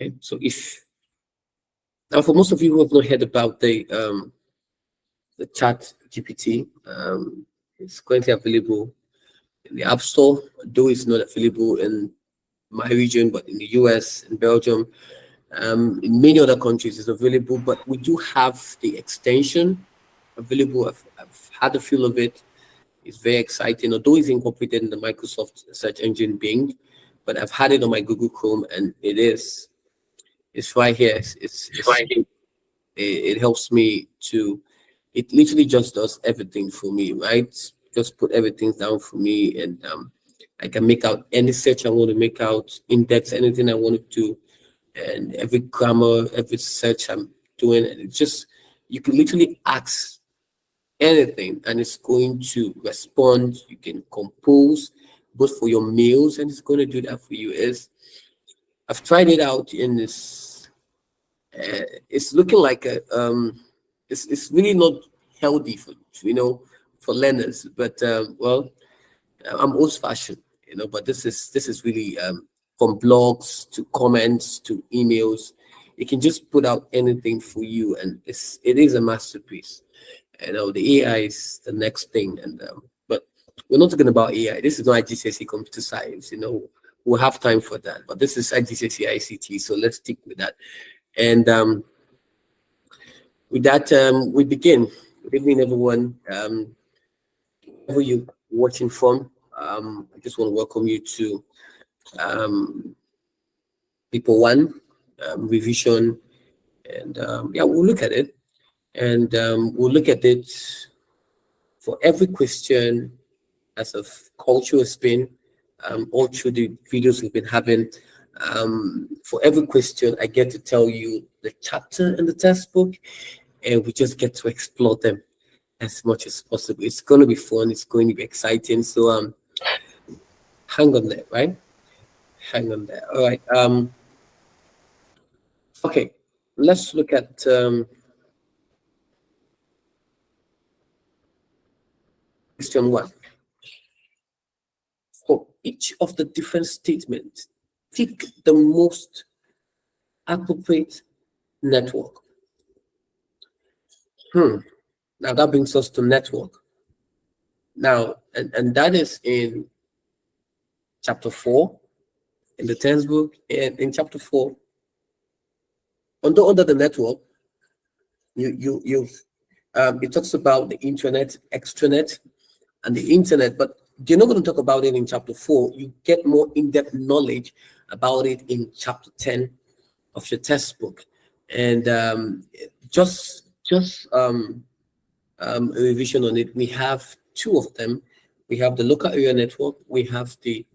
Okay, so if now for most of you who have not heard about the chat GPT, it's currently available in the App Store, though it's not available in my region, but in the US, in Belgium, in many other countries it's available, but we do have the extension available. I've had a feel of it. It's very exciting, although it's incorporated in the Microsoft search engine Bing, but I've had it on my Google Chrome, and it's right here. It helps me to, it literally just does everything for me, right? Just put everything down for me, and I can make out any search I want to make out, index anything I want to do, and every grammar, every search I'm doing, and it just, you can literally ask anything and it's going to respond. You can compose both for your meals, and it's going to do that for you. I've tried it out in this. It's looking like a it's really not healthy for for learners, but well, I'm old fashioned, but this is really from blogs to comments to emails. It can just put out anything for you, and it is a masterpiece. The AI is the next thing, and but we're not talking about AI. This is not IGCSE computer science. We'll have time for that, but this is IGCSE ICT, so let's stick with that. And with that, we begin. Good evening, everyone. Wherever you're watching from, I just want to welcome you to People One revision, and yeah, we'll look at it, and we'll look at it for every question as a cultural spin, all through the videos we've been having. For every question, I get to tell you the chapter in the textbook, and we just get to explore them as much as possible. It's going to be fun. It's going to be exciting. So hang on there, right? Hang on there. All right. Okay, let's look at question 1. For each of the different statements, pick the most appropriate network. Now that brings us to network. Now, and that is in chapter 4 in the textbook. And in chapter 4, under the network, it talks about the intranet, extranet, and the internet, but you're not going to talk about it in chapter 4. You get more in-depth knowledge about it in chapter 10 of your textbook. And just a revision on it. We have 2 of them. We have the local area network. We have the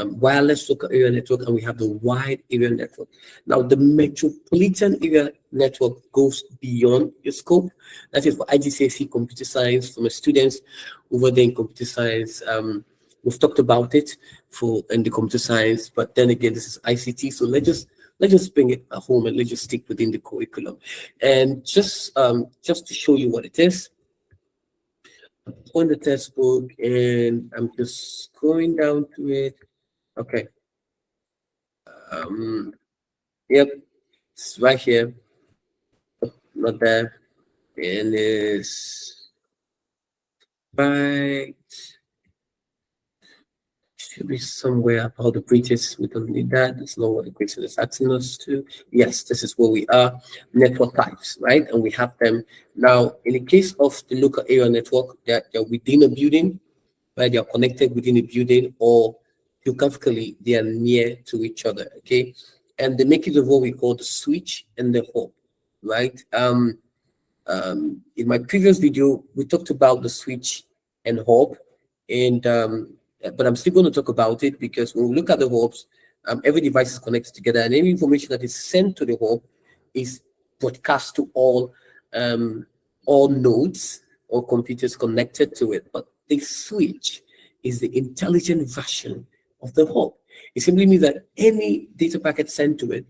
wireless local area network, and we have the wide area network. Now, the metropolitan area network goes beyond your scope. That is for IGCSE computer science. For my students over there in computer science, we've talked about it in the computer science, but then again, this is ICT. So let's just bring it at home, and let's just stick within the curriculum. And just to show you what it is, on the textbook, and I'm just going down to it. Okay. Yep, it's right here. Not there. And it's right. Should be somewhere about the bridges. We don't need that. That's not what the question is asking us to. Yes, this is where we are. Network types, right? And we have them. Now, in the case of the local area network, they're within a building, right? They're connected within a building, or geographically, they are near to each other, okay? And they make it of what we call the switch and the hub, right? In my previous video, we talked about the switch and hub, and but I'm still going to talk about it, because when we look at the hubs, every device is connected together, and any information that is sent to the hub is broadcast to all nodes or computers connected to it. But the switch is the intelligent version of the hub. It simply means that any data packet sent to it,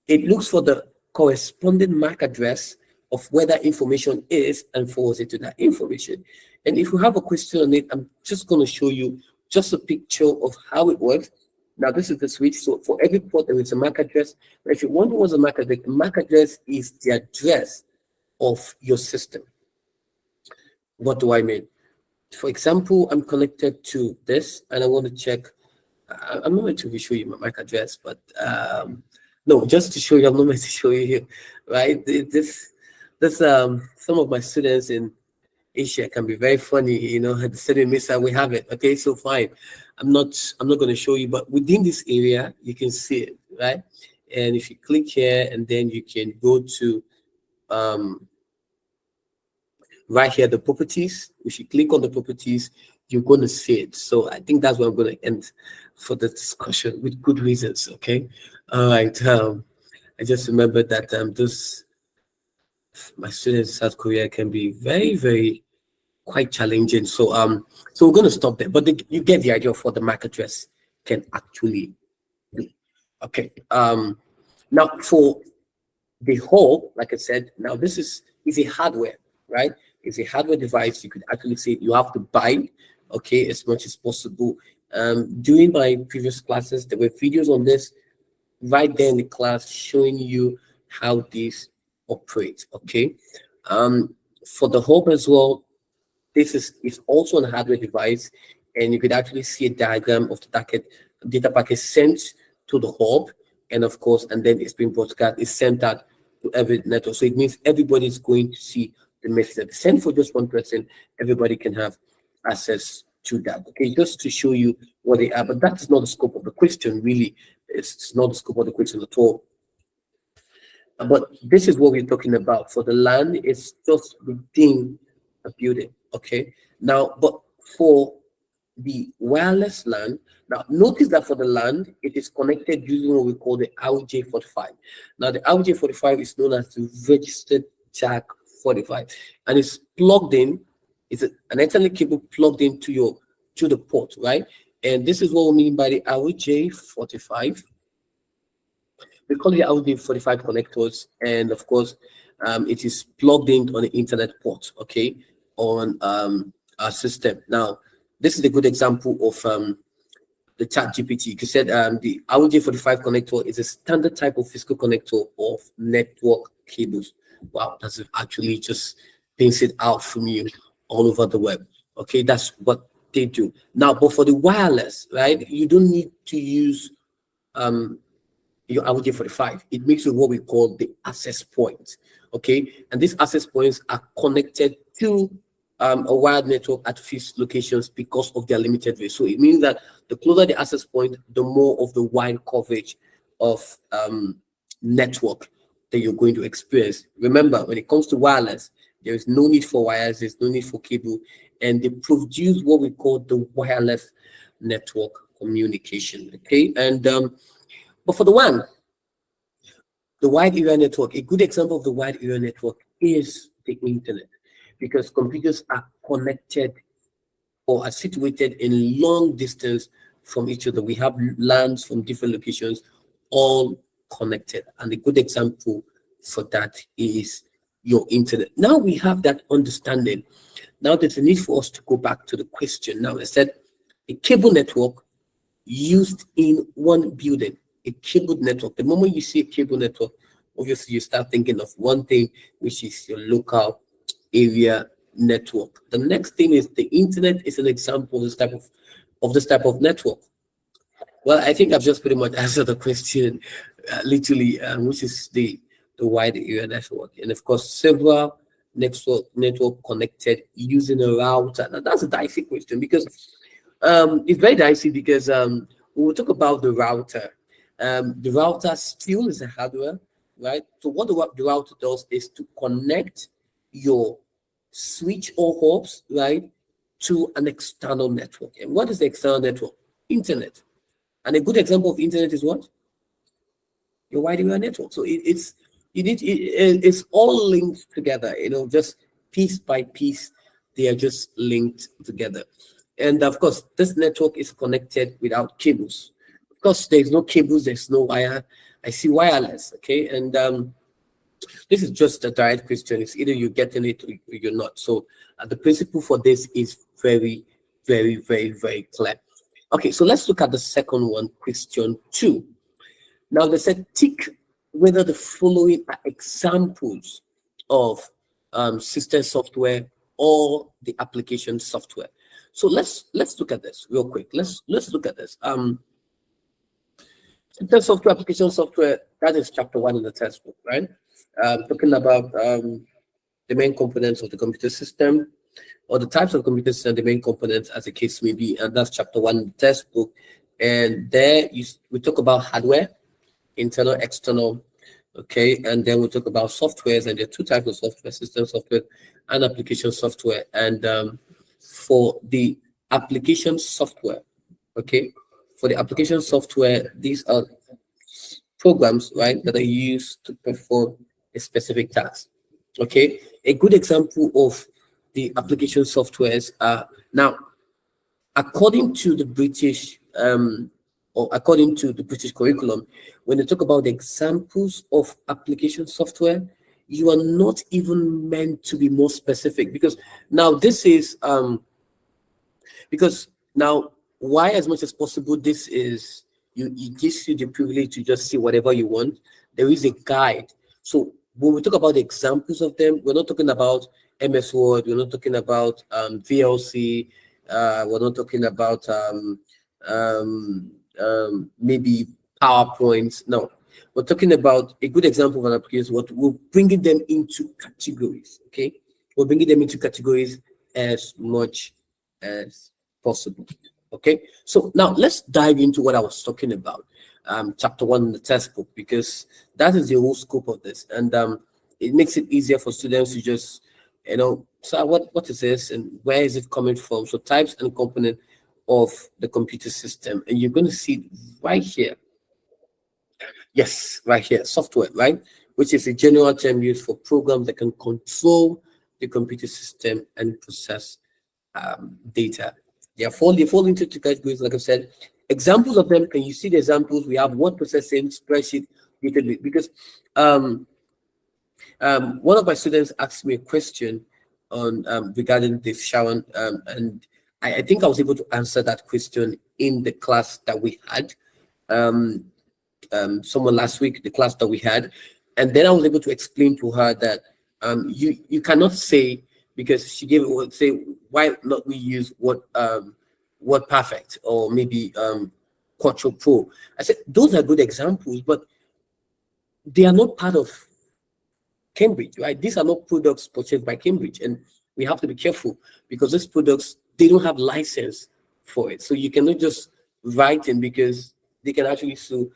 it looks for the corresponding MAC address of where that information is and forwards it to that information. And if you have a question on it, I'm just going to show you just a picture of how it works. Now this is the switch. So for every port there is a MAC address. If you wonder what's a MAC address is the address of your system. What do I mean? For example, I'm connected to this and I want to check. I'm not meant to show you my MAC address, but no, just to show you, I'm not meant to show you here, right? This some of my students in Asia can be very funny, you know, at the same missile we have it. Okay, so fine. I'm not going to show you, but within this area you can see it, right? And if you click here and then you can go to right here, the properties. If you click on the properties, you're going to see it. So I think that's where I'm going to end for the discussion with good reasons. Okay. All right. I just remembered that my students in South Korea can be very, very quite challenging. So so we're going to stop there. But you get the idea of what the MAC address can actually be. Okay. Now for the whole, like I said, now this is a hardware, right? It's a hardware device. You could actually say you have to buy, okay, as much as possible. During my previous classes, there were videos on this right there in the class showing you how this operates, okay? For the hub as well, this is also a hardware device, and you could actually see a diagram of the data packet sent to the hub, and of course, and then it's being broadcast, it's sent out to every network. So it means everybody is going to see the message that sent for just one person. Everybody can have access to that. Okay, just to show you what they are, but that's not the scope of the question, really. It's not the scope of the question at all. But this is what we're talking about. For the LAN, it's just within a building. Okay. Now, but for the wireless LAN, now notice that for the LAN, it is connected using what we call the RJ45. Now, the RJ45 is known as the registered jack 45, and it's plugged in. It's an Ethernet cable plugged into the port, right? And this is what we mean by the RJ45. We call it RJ45 connectors, and of course, it is plugged in on the internet port, okay, on our system. Now, this is a good example of the chat GPT. You said the RJ45 connector is a standard type of physical connector of network cables. Wow, that's actually just paints it out from you all over the web. Okay, that's what they do. Now, but for the wireless, right, you don't need to use your RJ45. It makes it what we call the access point. Okay, and these access points are connected to a wired network at fixed locations because of their limited range. So it means that the closer the access point, the more of the wide coverage of network that you're going to experience. Remember, when it comes to wireless, there is no need for wires, there's no need for cable, and they produce what we call the wireless network communication. Okay, and but for the WAN, the wide area network, a good example of the wide area network is the internet, because computers are connected or are situated in long distance from each other. We have LANs from different locations, all connected. And a good example for that is your internet. Now we have that understanding. Now there's a need for us to go back to the question. Now I said a cable network used in one building, a cable network. The moment you see a cable network, obviously you start thinking of one thing, which is your local area network. The next thing is the internet is an example of this type of network. Well, I think I've just pretty much answered the question, literally, which is the wide area network, and of course several network connected using a router. Now that's a dicey question because it's very dicey because we will talk about the router. The router still is a hardware, right? So what the router does is to connect your switch or hubs, right, to an external network. And what is the external network? Internet. And a good example of internet is what? Your wide area network. So it's all linked together, you know, just piece by piece, they are just linked together. And of course, this network is connected without cables. Of course, there's no cables, there's no wire. I see wireless, okay? And this is just a direct question. It's either you're getting it or you're not. So the principle for this is very, very, very, very clear. Okay, so let's look at the second one, question 2. Now they said tick whether the following are examples of system software or the application software. So let's look at this real quick. Let's look at this. System software, application software, that is chapter 1 in the textbook, right? Talking about the main components of the computer system, or the types of computer system, the main components as the case may be, and that's chapter 1 in the textbook. And there we talk about hardware, internal, external, okay, and then we'll talk about softwares, and there are two types of software: system software and application software. And for the application software, okay, for the application software, these are programs, right, that are used to perform a specific task. Okay, a good example of the application softwares are now, according to the British or according to the British curriculum, when they talk about the examples of application software, you are not even meant to be more specific, because now this is because now why, as much as possible, this is it gives you the privilege to just see whatever you want. There is a guide. So when we talk about the examples of them, we're not talking about MS Word, we're not talking about VLC, we're not talking about maybe PowerPoint. No, we're talking about a good example of an application. What we're bringing them into categories. Okay, we're bringing them into categories as much as possible. Okay, so now let's dive into what I was talking about, chapter 1 in the textbook, because that is the whole scope of this, and it makes it easier for students to just, so what is this and where is it coming from? So types and component of the computer system, and you're going to see it right here. Yes, right here, software, right, which is a general term used for programs that can control the computer system and process data. They fall into two categories, like I said. Examples of them, can you see the examples? We have word processing, spreadsheet, database. Because one of my students asked me a question on regarding this, Sharon, and I think I was able to answer that question in the class that we had. Someone last week, the class that we had, and then I was able to explain to her that you cannot say, because she gave it, say, why not we use Word Perfect or maybe Quattro Pro. I said those are good examples, but they are not part of Cambridge, right? These are not products purchased by Cambridge, and we have to be careful, because these products, they don't have license for it. So you cannot just write in, because they can actually sue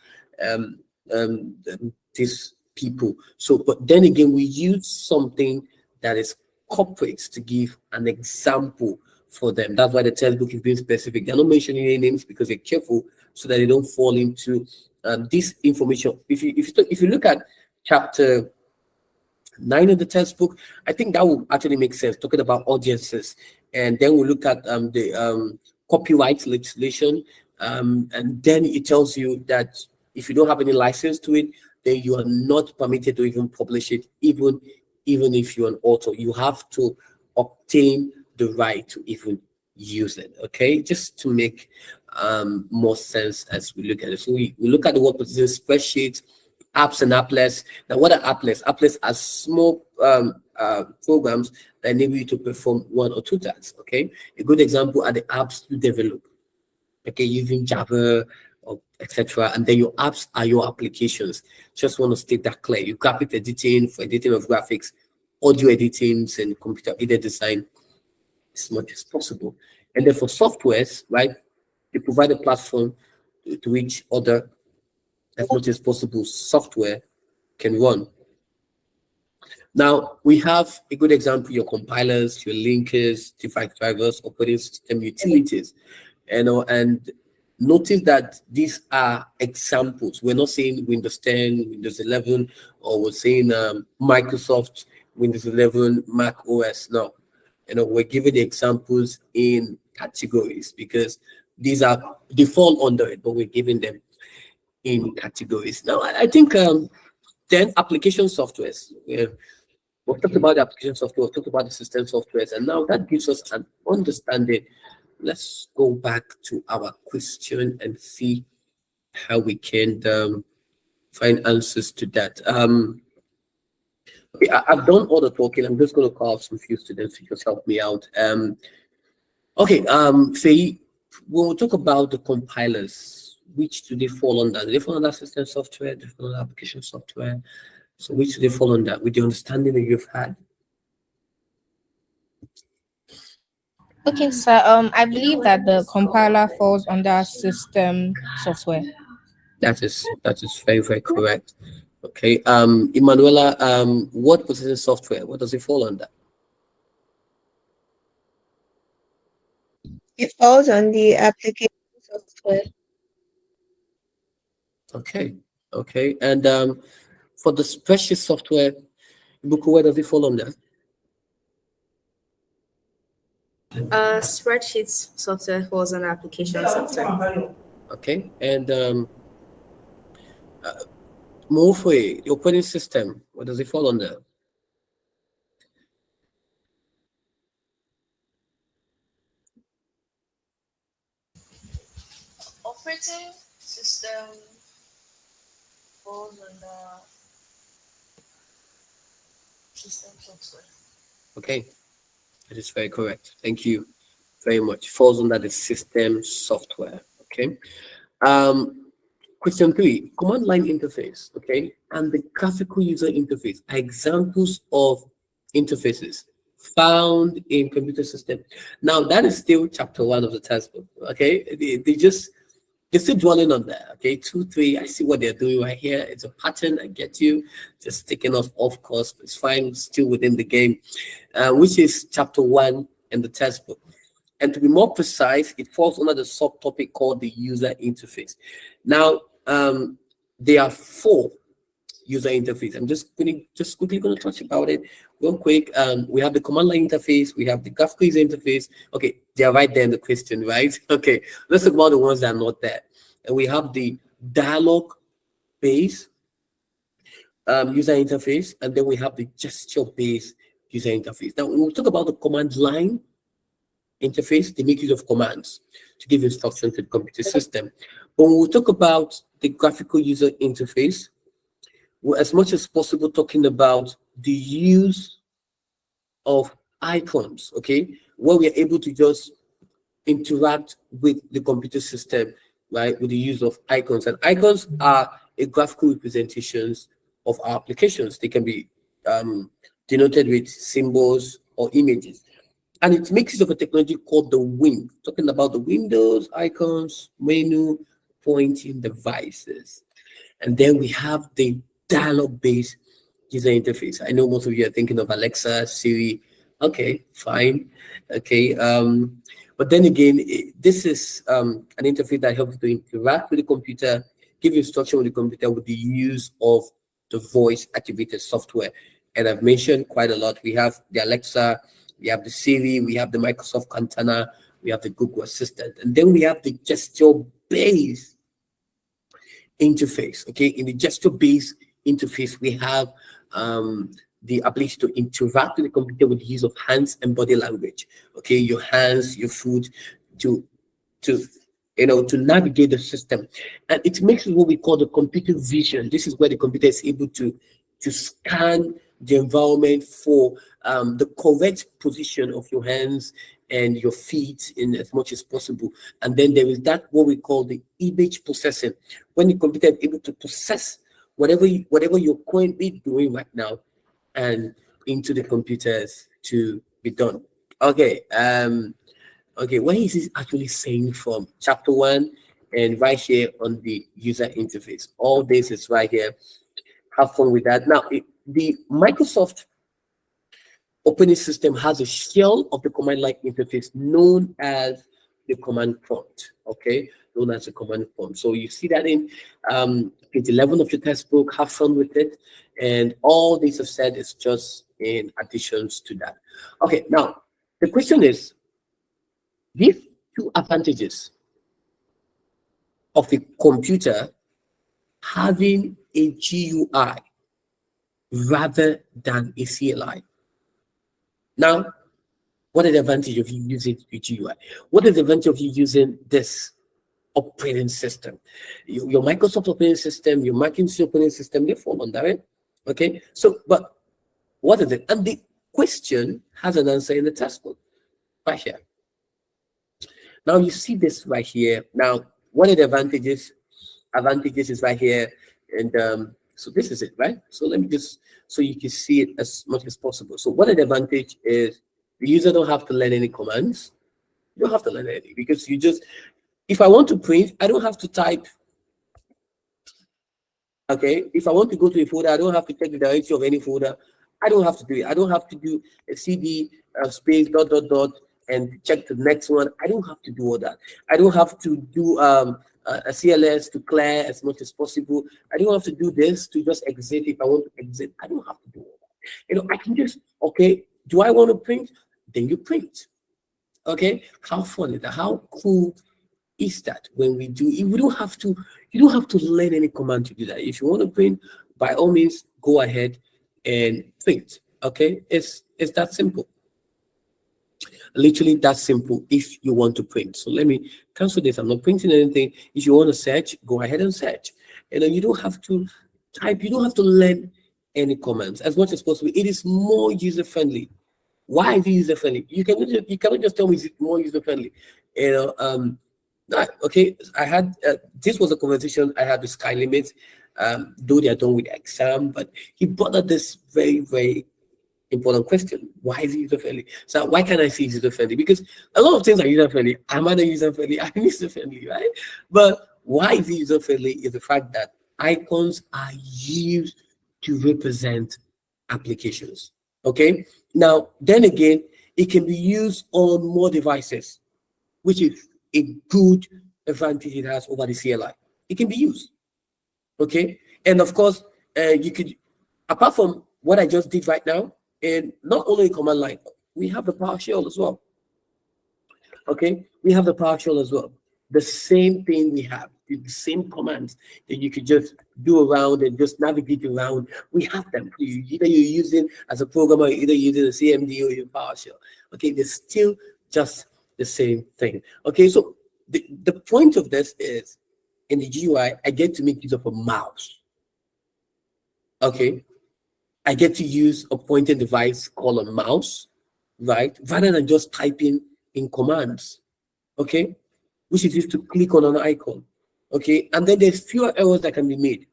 these people. So, but then again, we use something that is corporate to give an example for them. That's why the textbook is being specific. They're not mentioning any names, because they're careful so that they don't fall into this information. If you look at chapter 9 of the textbook, I think that will actually make sense, talking about audiences. And then we'll look at the copyright legislation, and then it tells you that if you don't have any license to it, then you are not permitted to even publish it, even if you're an author. You have to obtain the right to even use it. Okay, just to make more sense as we look at it. So we look at the word processing, spreadsheets, apps and applets. Now, what are applets? Applets are small programs that enable you to perform one or two tasks. Okay, a good example are the apps you develop, okay, using Java or etc. And then your apps are your applications. Just want to state that clear. You graphic editing, for editing of graphics, audio editing, and computer aided design as much as possible. And then for softwares, right, they provide a platform to which other, as much as possible, software can run. Now, we have a good example: your compilers, your linkers, device drivers, operating system utilities. And notice that these are examples. We're not saying Windows 10, Windows 11, or we're saying Microsoft, Windows 11, Mac OS. No, we're giving the examples in categories, because they fall under it, but we're giving them in categories. Now, I think then application softwares. We've talked about the application software, we've talked about the system softwares, and now that gives us an understanding let's go back to our question and see how we can find answers to that. Okay, I've done all the talking. I'm just going to call up some few students to just help me out. Okay, say we'll talk about the compilers. Which do they fall under? Do they fall under system software? Do they fall under application software? So which do they fall under with the understanding that you've had? Okay, so I believe that the compiler falls under system software. That is very, very correct. Okay. Emanuela, what processing software? What does it fall under? It falls on the application software. Okay. Okay. And for the spreadsheet software, Ibuku, where does it fall under? Spreadsheets software falls on application software. Okay. And Mofwe, the operating system, what does it fall under? Operating system falls under system software. Okay. That is very correct. Thank you very much. Falls under the system software. Okay. Question 3, command line interface, okay, and the graphical user interface are examples of interfaces found in computer system. Now that is still chapter 1 of the textbook, okay. They're still dwelling on that, okay. 2, 3, I see what they're doing right here. It's a pattern, I get you. Just taking off course, but it's fine, it's still within the game, which is chapter 1 in the textbook. And to be more precise, it falls under the subtopic called the user interface. Now, there are 4 user interface. I'm just quickly going to touch about it real quick. We have the command line interface. We have the graphical user interface. Okay, they are right there in the question, right? Okay, let's talk about the ones that are not there. And we have the dialogue-based user interface, and then we have the gesture-based user interface. Now, when we talk about the command line interface, they make use of commands to give instructions to the computer system. But when we talk about the graphical user interface, we're as much as possible talking about the use of icons, okay, where we are able to just interact with the computer system, right, with the use of icons. And icons are a graphical representations of our applications. They can be denoted with symbols or images. And it makes use of a technology called the WIM, talking about the windows, icons, menu, pointing devices. And then we have the dialogue-based user interface. I know most of you are thinking of Alexa, Siri. Okay, fine. Okay. But then again, this is an interface that helps to interact with the computer, give instruction with the computer with the use of the voice-activated software. And I've mentioned quite a lot. We have the Alexa, we have the Siri, we have the Microsoft Cortana, we have the Google Assistant, and then we have the gesture-based interface. Okay, in the gesture-based interface, we have the ability to interact with the computer with the use of hands and body language. Okay, your hands, your foot, to navigate the system, and it makes what we call the computer vision. This is where the computer is able to scan the environment for the correct position of your hands and your feet in as much as possible. And then there is that what we call the image processing, when the computer is able to process whatever you're currently doing right now and into the computers to be done. Okay. Okay, what is this actually saying from chapter 1 and right here on the user interface? All this is right here. Have fun with that. Now, the Microsoft operating system has a shell of the command line interface known as the command prompt. Okay, known as the command prompt. So you see that in page 11 of your textbook. Have fun with it. And all this I've said is just in additions to that. Okay, now the question is, these 2 advantages of a computer having a GUI rather than a CLI. Now, What is the advantage of you using your GUI? What is the advantage of you using this operating system? Your Microsoft operating system, your Macintosh operating system, they fall under it. Okay, so but what is it? And the question has an answer in the textbook right here. Now you see this right here. Now, what are the advantages? Advantages is right here, and so this is it, right? So let me just so you can see it as much as possible. So what are the advantage is the user don't have to learn any commands. You don't have to learn any because you just if I want to print, I don't have to type. Okay, if I want to go to a folder, I don't have to check the directory of any folder. I don't have to do it. I don't have to do a CD space dot dot dot and check the next one. I don't have to do all that. I don't have to do a CLS to clear as much as possible. I don't have to do this to just exit if I want to exit. I don't have to do all that. You know, I can just okay. Do I want to print? Then you print. Okay, how fun is that? How cool is that when we do it? We don't have to, you don't have to learn any command to do that. If you want to print, by all means, go ahead and print. Okay, it's that simple. Literally that simple if you want to print. So let me cancel this. I'm not printing anything. If you want to search, go ahead and search. You know, you don't have to type, you don't have to learn any commands as much as possible. It is more user-friendly. Why is it user-friendly? You cannot just tell me it's more user-friendly. You know, okay, I had this was a conversation I had with Sky Limits, though they are done with the exam, but he brought up this very, very important question. Why is it user-friendly? So why can't I say user-friendly? Because a lot of things are user-friendly. I'm not user-friendly, I'm user-friendly, right? But why is it user-friendly is the fact that icons are used to represent applications. Okay. Now, then again, it can be used on more devices, which is a good advantage it has over the CLI. It can be used. Okay. And of course, you could, apart from what I just did right now, and not only command line, we have the PowerShell as well. Okay. We have the PowerShell as well. The same thing we have, the same commands that you could just do around and just navigate around. We have them for you. Either you're using as a programmer, either using a CMD or your PowerShell. Okay, they're still just the same thing. Okay, so the point of this is in the GUI, I get to make use of a mouse. Okay, I get to use a pointing device called a mouse, right? Rather than just typing in commands. Okay, which is used to click on an icon. Okay, and then there's fewer errors that can be made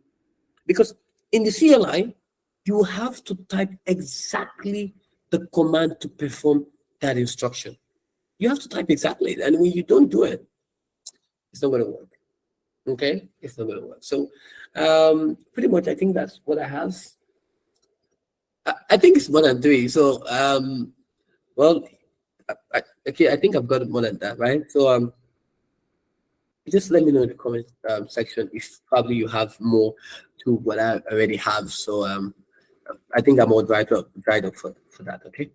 because in the CLI, you have to type exactly the command to perform that instruction. You have to type exactly, and when you don't do it, it's not going to work. Okay, it's not going to work. So, pretty much, I think that's what I have. I think it's more than three. So, well, okay, I think I've got more than that, right? So, just let me know in the comment section if probably you have more to what I already have. So I think I'm all dried up for that. Okay.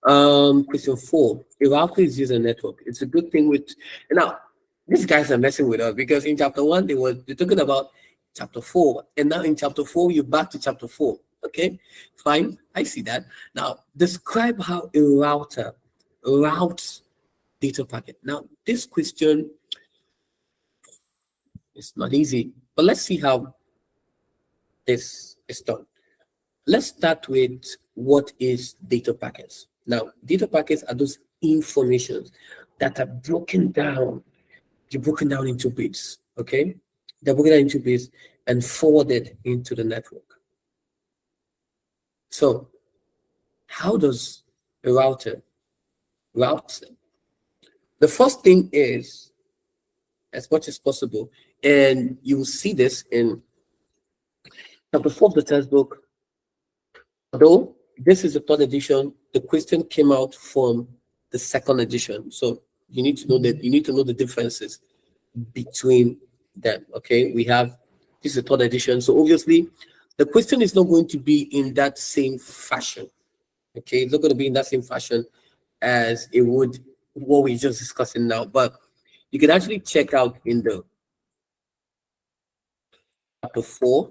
Question 4. A router is using a network. It's a good thing with now these guys are messing with us because in chapter 1 they're talking about chapter 4, and now in chapter 4 you're back to chapter 4. Okay, fine, I see that. Now describe how a router routes data packet. Now this question, it's not easy, but let's see how this is done. Let's start with what is data packets. Now, data packets are those informations that are broken down. They're broken down into bits, okay? They're broken down into bits and forwarded into the network. So, how does a router route them? The first thing is, as much as possible, and you will see this in chapter 4 of the textbook. Although this is the third edition, the question came out from the second edition. So you need to know that you need to know the differences between them. Okay, we have this is the third edition. So obviously the question is not going to be in that same fashion. Okay, it's not going to be in that same fashion as it would what we're just discussing now. But you can actually check out in the chapter 4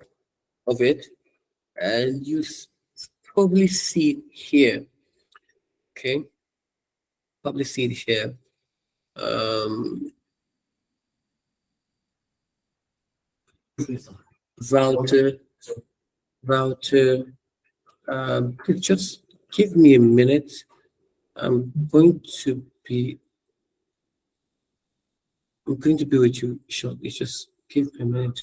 of it, and you probably see it here. Okay, probably see it here. Um, router, router. Just give me a minute. I'm going to be I'm going to be with you shortly. Just give me a minute.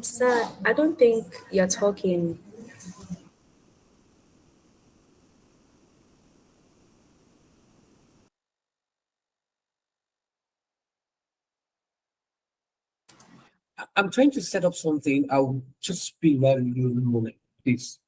Sir, I don't think you're talking. I'm trying to set up something. I'll just be right with you in a moment, please.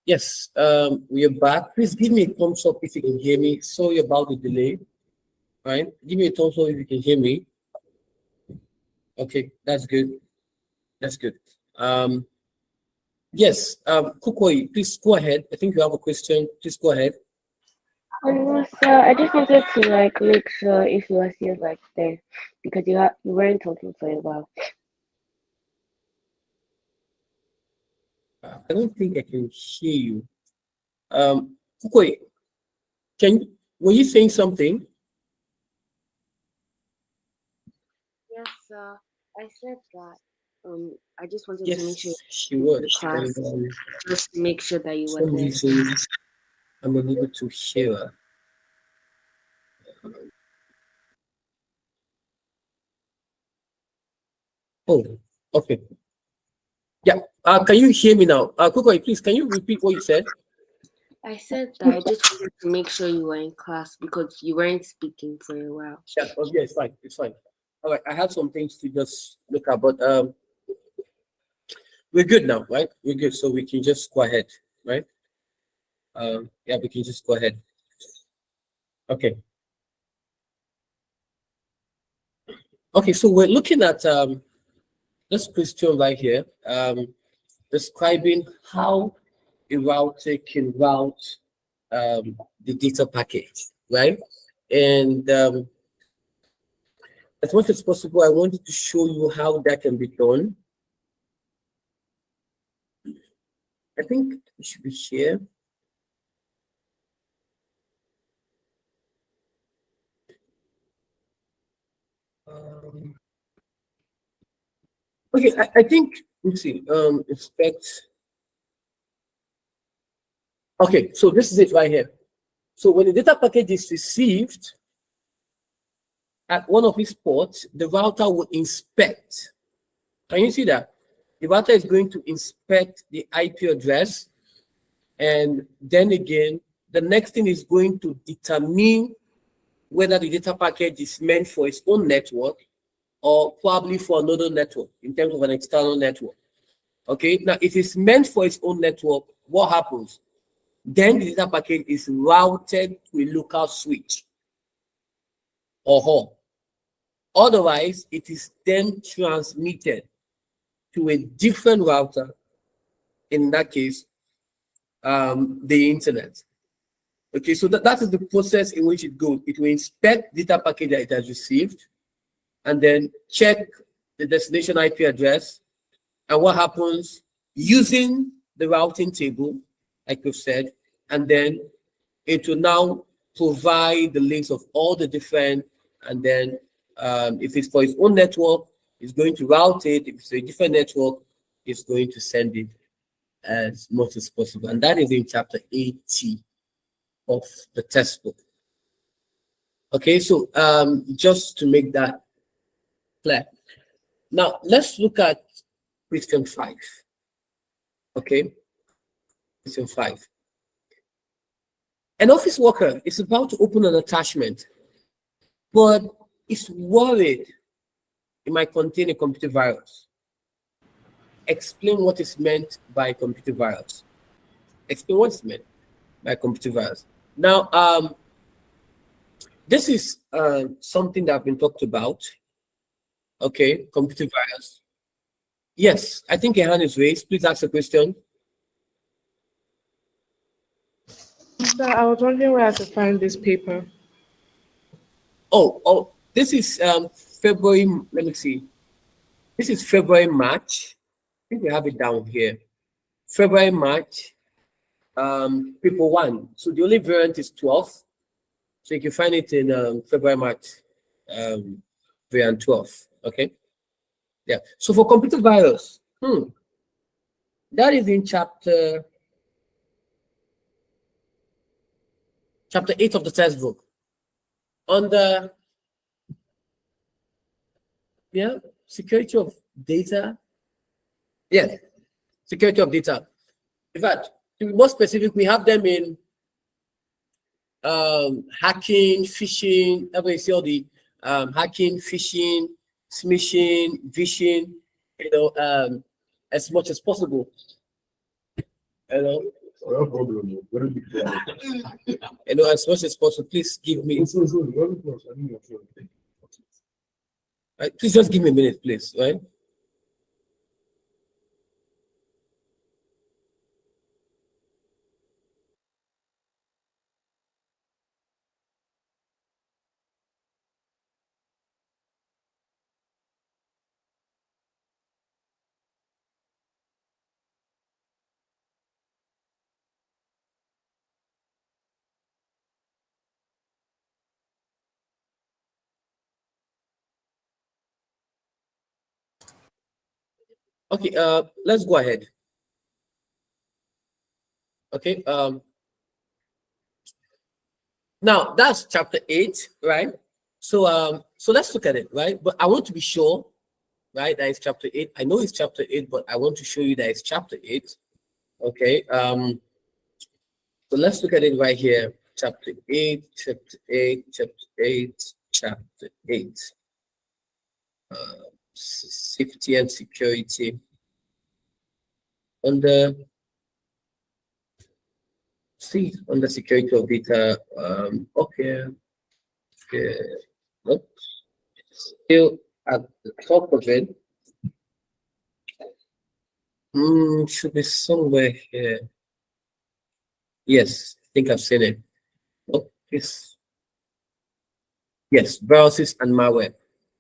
Yes, we are back. Please give me a thumbs up if you can hear me. Sorry about the delay. Right? Give me a thumbs up if you can hear me. Okay, that's good. That's good. Yes, Kukoi, please go ahead. I think you have a question. Please go ahead. So I just wanted to like make sure if you were still like there because you weren't talking for a while. I don't think I can hear you. Kukoi, were you saying something? Yes, I said that I just wanted to make sure Yes, she the was. class just to make sure that you For were some there. reason, I'm unable to hear her. Oh, okay. Yeah. Can you hear me now? Kukoi, please, can you repeat what you said? I said that I just wanted to make sure you were in class because you weren't speaking for a while. Yeah, yeah, it's fine. It's fine. All right, I have some things to just look at, but we're good now, right? We're good, so we can just go ahead, right? Yeah, we can just go ahead. Okay. Okay, so we're looking at this question right here, describing how a router can route the data package, right? And as much as possible, I wanted to show you how that can be done. I think it should be here. Um, okay, I think, let's see, expect. Okay, so this is it right here. So when the data package is received at one of these ports, the router will inspect. Can you see that? The router is going to inspect the IP address, and then again, the next thing is going to determine whether the data package is meant for its own network or probably for another network in terms of an external network. Okay, now if it's meant for its own network, what happens? Then the data packet is routed to a local switch or hub. Otherwise, it is then transmitted to a different router, in that case, the internet. Okay, so that is the process in which it goes. It will inspect data packet that it has received and then check the destination IP address. And what happens using the routing table, like we've said, and then it will now provide the links of all the different, and then if it's for its own network, it's going to route it. If it's a different network, it's going to send it as much as possible. And that is in chapter 80 of the textbook. Okay, so just to make that clear. Now let's look at question 5. Okay, question 5. An office worker is about to open an attachment, but is worried it might contain a computer virus. Explain what is meant by computer virus. Explain what is meant by computer virus. Now, this is something that I've been talked about. Okay, computer virus. Yes, I think a hand is raised. Please ask a question. Sir, I was wondering where I could find this paper. Oh, this is February. Let me see. This is February, March. I think we have it down here. February, March, paper 1. So the only variant is 12. So you can find it in February, March, variant 12. Okay. Yeah. So for computer virus, that is in chapter 8 of the textbook. Under security of data. Yeah, security of data. In fact, to be more specific, we have them in hacking, phishing. Everybody see all the hacking, phishing, smishing, vishing, as much as possible. No problem. Very big problem. You know, as much as possible, please give me. Right, please just give me a minute, please. Right. Okay. Let's go ahead. Okay. Now that's chapter 8, right? So let's look at it, right? But I want to be sure, right, that it's chapter 8. I know it's chapter 8, but I want to show you that it's chapter 8. Okay. So let's look at it right here. Chapter 8, chapter 8, chapter 8, chapter 8. Safety and security. Under security of data. Okay. Okay. Nope. Still at the top of it. Should be somewhere here. Yes, I think I've seen it. Oh, yes. Yes, viruses and malware,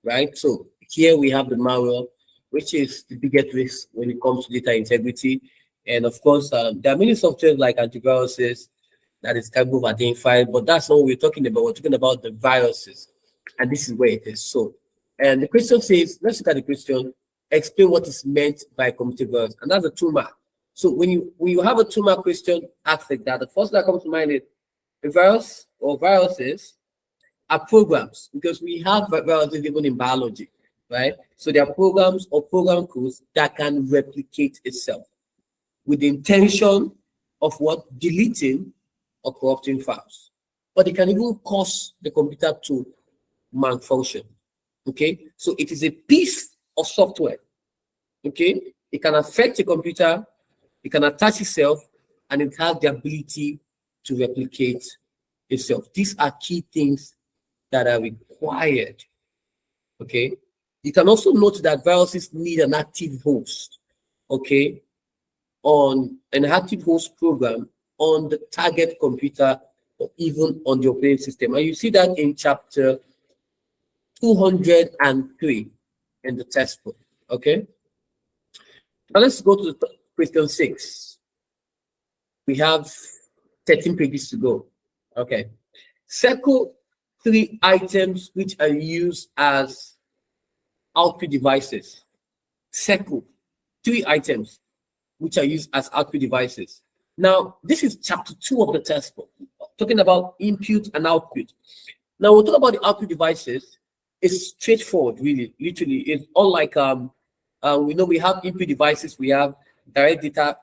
right? So here we have the malware, which is the biggest risk when it comes to data integrity. And of course, there are many softwares like antiviruses that is capable of identifying, but that's not what we're talking about. We're talking about the viruses, and this is where it is. So, and the question says, let's look at the question. Explain what is meant by computer virus, and that's a 2-mark. So when you have a 2-mark question, ask like that. The first that comes to mind is a virus or viruses are programs, because we have viruses even in biology, right? So there are programs or program codes that can replicate itself with the intention of what? Deleting or corrupting files. But it can even cause the computer to malfunction. Okay, so it is a piece of software. Okay, it can affect the computer, it can attach itself, and it has the ability to replicate itself. These are key things that are required. Okay, you can also note that viruses need an active host. Okay, on an active host program on the target computer or even on the operating system. And you see that in chapter 203 in the textbook. Okay. Now let's go to question 6. We have 13 pages to go. Okay. Circle 3 items which are used as output devices. Circle 3 items which are used as output devices. Now, this is chapter 2 of the textbook, talking about input and output. Now, we'll talk about the output devices. It's straightforward, really, literally. It's all like, we know we have input devices, we have direct data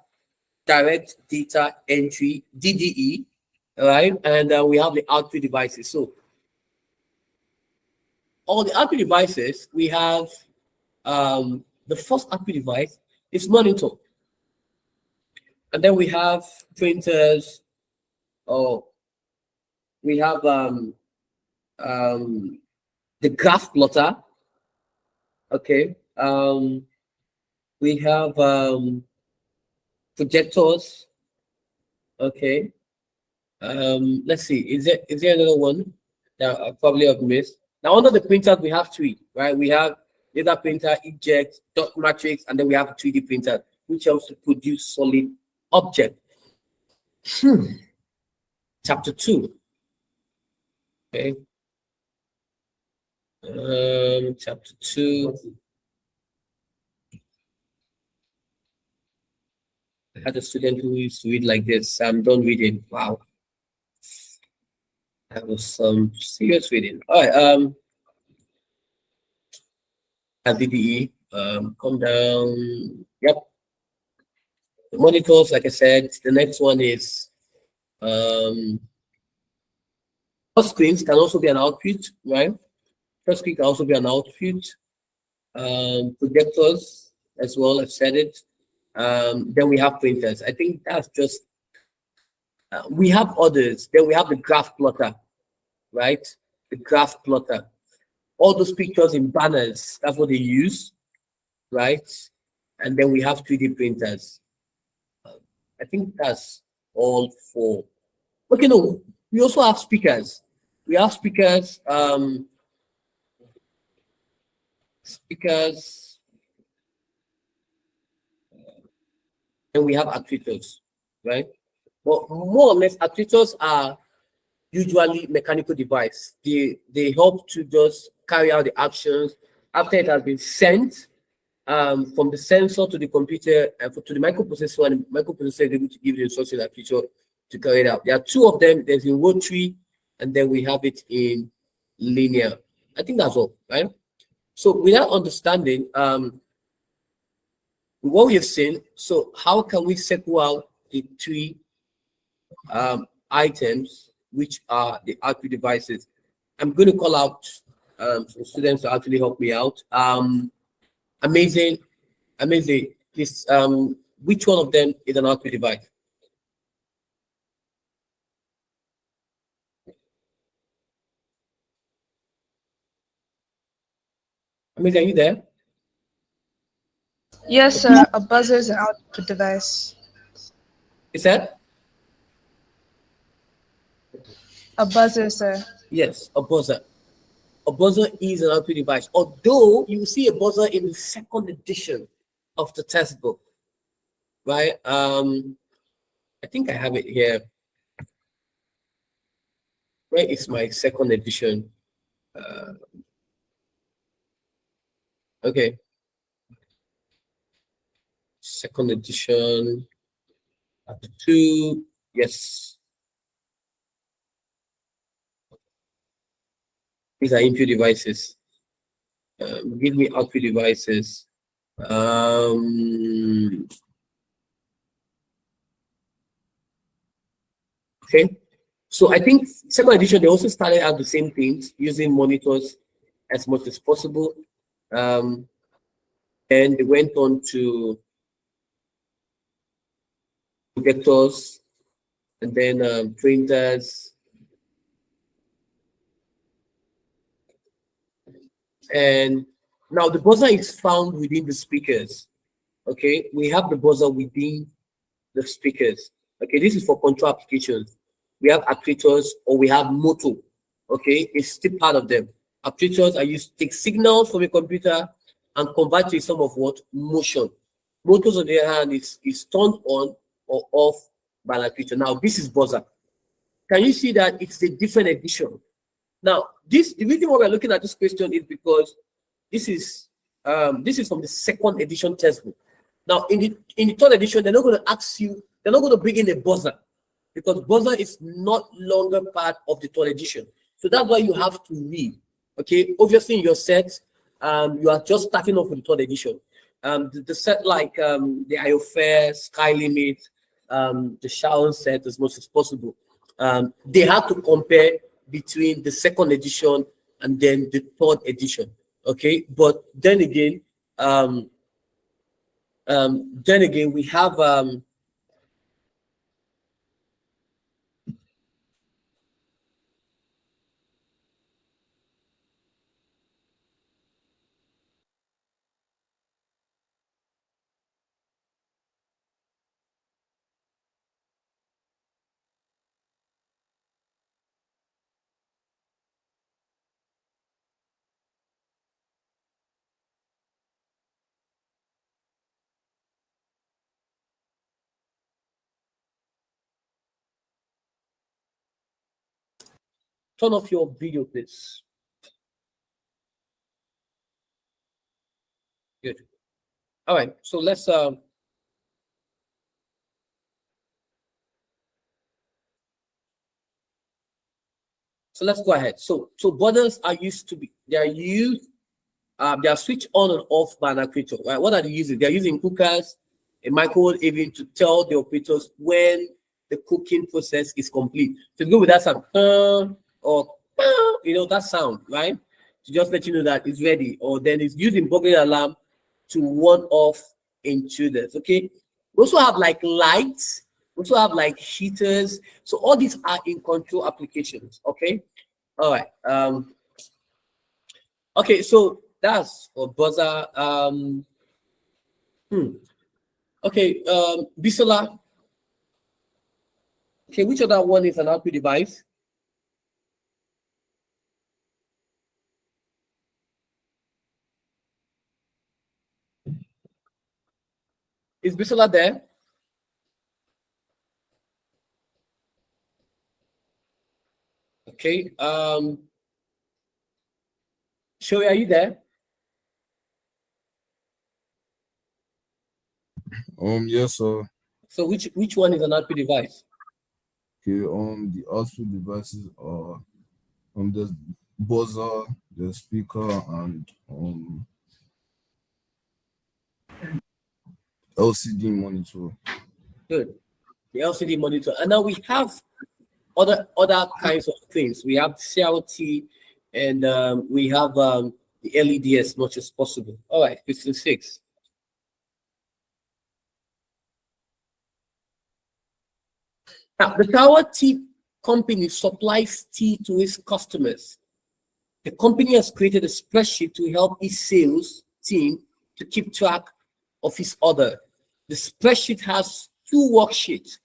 entry, DDE, right? And we have the output devices. So, all the output devices, we have the first output device is monitor. And then we have printers, or we have the graph plotter. Okay. We have projectors. Okay. Let's see. Is there another one that I probably have missed? Now under the printers we have 3, right? We have laser printer, eject, dot matrix, and then we have a 3D printer, which helps to produce solid object. Chapter 2. Okay. Chapter 2. I had a student who used to read like this. I'm done reading. Wow. That was some serious reading. All right. DDE. Come down. Yep. The monitors, like I said, the next one is touch screens can also be an output, right? Touch screen can also be an output. Projectors as well, I've said it. Then we have printers. I think that's just We have others. Then we have the graph plotter, right? The graph plotter. All those pictures in banners, that's what they use, right? And then we have 3D printers. I think that's all for. Okay, no, we also have speakers. We have speakers, and we have actuators, right? But more or less, actuators are usually mechanical device. They help to just carry out the actions after it has been sent from the sensor to the computer and to the microprocessor, and the microprocessor is able to give the instruction actuator to carry it out. There are two of them. There's in rotary, and then we have it in linear. I think that's all, right? So with that understanding, what we have seen, so how can we circle out the three items which are the output devices? I'm going to call out some students to actually help me out. Amazing. This which one of them is an output device? Amazing, are you there? Yes, sir. A buzzer is an output device. Is that? A buzzer, sir. Yes, a buzzer. A buzzer is an output device. Although you see a buzzer in the second edition of the textbook, right? I think I have it here. Where is my second edition? Okay. Second edition. Chapter 2. Yes. These are input devices. Give me output devices. Okay. So I think second edition, they also started out the same things, using monitors as much as possible. And they went on to projectors and then printers. And now the buzzer is found within the speakers. Okay, we have the buzzer within the speakers. Okay, this is for control applications. We have actuators or we have motor. Okay, it's still part of them. Actuators are used to take signals from a computer and convert to some of what? Motion. Motors, on the other hand, is turned on or off by an actuator. Now, this is buzzer. Can you see that it's a different edition? Now, the reason why we're looking at this question is because this is from the second edition textbook. Now, in the third edition, they're not going to ask you, they're not going to bring in a buzzer, because buzzer is not longer part of the third edition. So that's why you have to read. Okay, obviously in your set, you are just starting off with the third edition. The set like the IOFAIR, Sky Limit, the Sharon set as much as possible. They have to compare between the second edition and then the third edition. Okay, but then again, we have turn off your video, please. Good. All right, so let's so let's go ahead. So buttons are used to be, they are switched on and off by an operator. Right? What are they using? They're using cookers, a microwave oven to tell the operators when the cooking process is complete. So go with that sound, or that sound, right? To just let you know that it's ready. Or then it's using burglar alarm to warn off intruders. Okay. We also have like lights, We also have like heaters. So all these are in control applications. Okay. All right. Okay. So that's for buzzer. Okay. Bisola. Okay. Which other one is an output device? Is Bisola there? Okay. Shoei, are you there? Yes, sir. So which one is an output device? Okay, the output devices are the buzzer, the speaker, and LCD monitor. Good. The LCD monitor. And now we have other kinds of things. We have CRT and we have the LED as much as possible. All right, 56. Now, the Tower Tea company supplies tea to its customers. The company has created a spreadsheet to help its sales team to keep track of its order. The spreadsheet has two worksheets.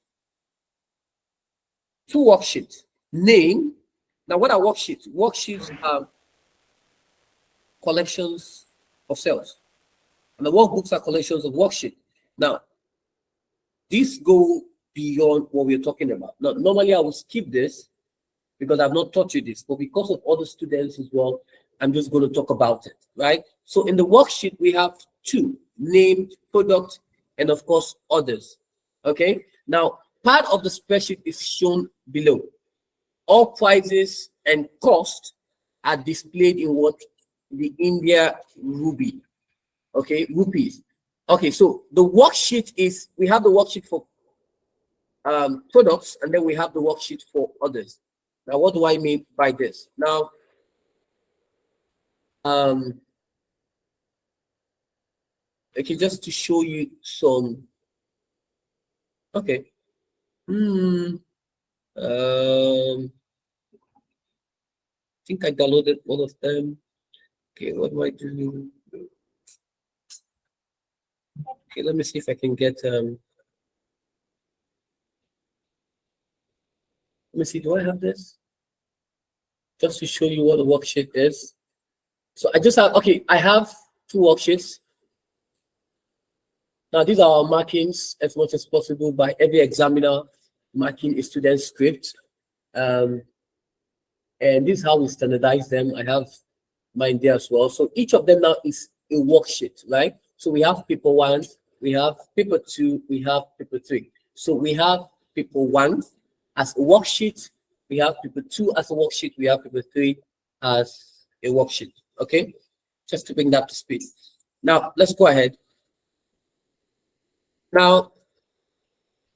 Name. Now, what are worksheets? Worksheets are collections of sales, and the workbooks are collections of worksheets. Now, these go beyond what we're talking about. Now, normally I will skip this because I've not taught you this, but because of other students as well, I'm just going to talk about it, right? So in the worksheet, we have two: name, product, and of course, others. Okay. Now, part of the spreadsheet is shown below. All prices and cost are displayed in what? The India rupee. Okay, rupees. Okay, so the worksheet is, we have the worksheet for products, and then we have the worksheet for others. Now, what do I mean by this? Now, okay, just to show you some. Okay. I think I downloaded one of them. Okay, what do I do? Okay, let me see if I can get let me see, do I have this? Just to show you what the worksheet is. So I just have, okay, I have two worksheets. Now these are our markings as much as possible by every examiner marking a student script. And this is how we standardize them. I have mine there as well. So each of them now is a worksheet, right? So we have paper one, we have paper two, we have paper three. So we have paper one as a worksheet, we have paper two as a worksheet, we have paper three as a worksheet. Okay, just to bring that to speed. Now let's go ahead. Now,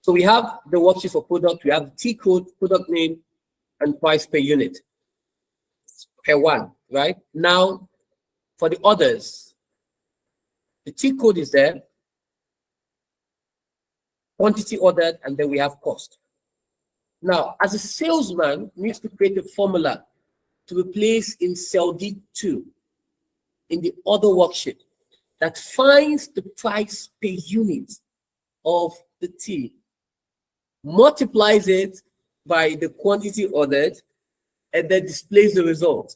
so we have the worksheet for product, we have T code, product name, and price per unit per one, right? Now, for the others, the T code is there, quantity ordered, and then we have cost. Now, as a salesman needs to create a formula to replace in cell D2 in the other worksheet that finds the price per unit of the tea, multiplies it by the quantity ordered, and then displays the result.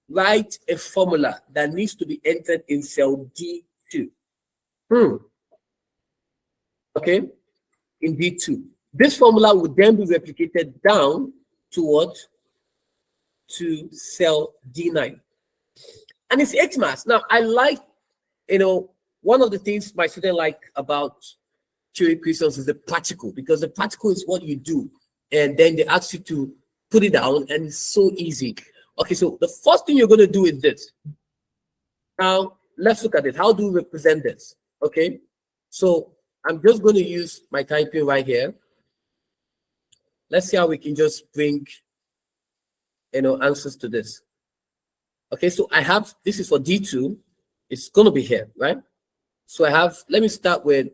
Write a formula that needs to be entered in cell D2. Okay, in D2. This formula would then be replicated down to what? To cell D9. And it's 8 marks. Now, I like, one of the things my students like about theory questions is the practical, because the practical is what you do. And then they ask you to put it down, and it's so easy. Okay, so the first thing you're going to do is this. Now, let's look at it. How do we represent this? Okay, so I'm just going to use my typing right here. Let's see how we can just bring, answers to this. Okay, so I have, this is for D2. It's going to be here, right? So I have, let me start with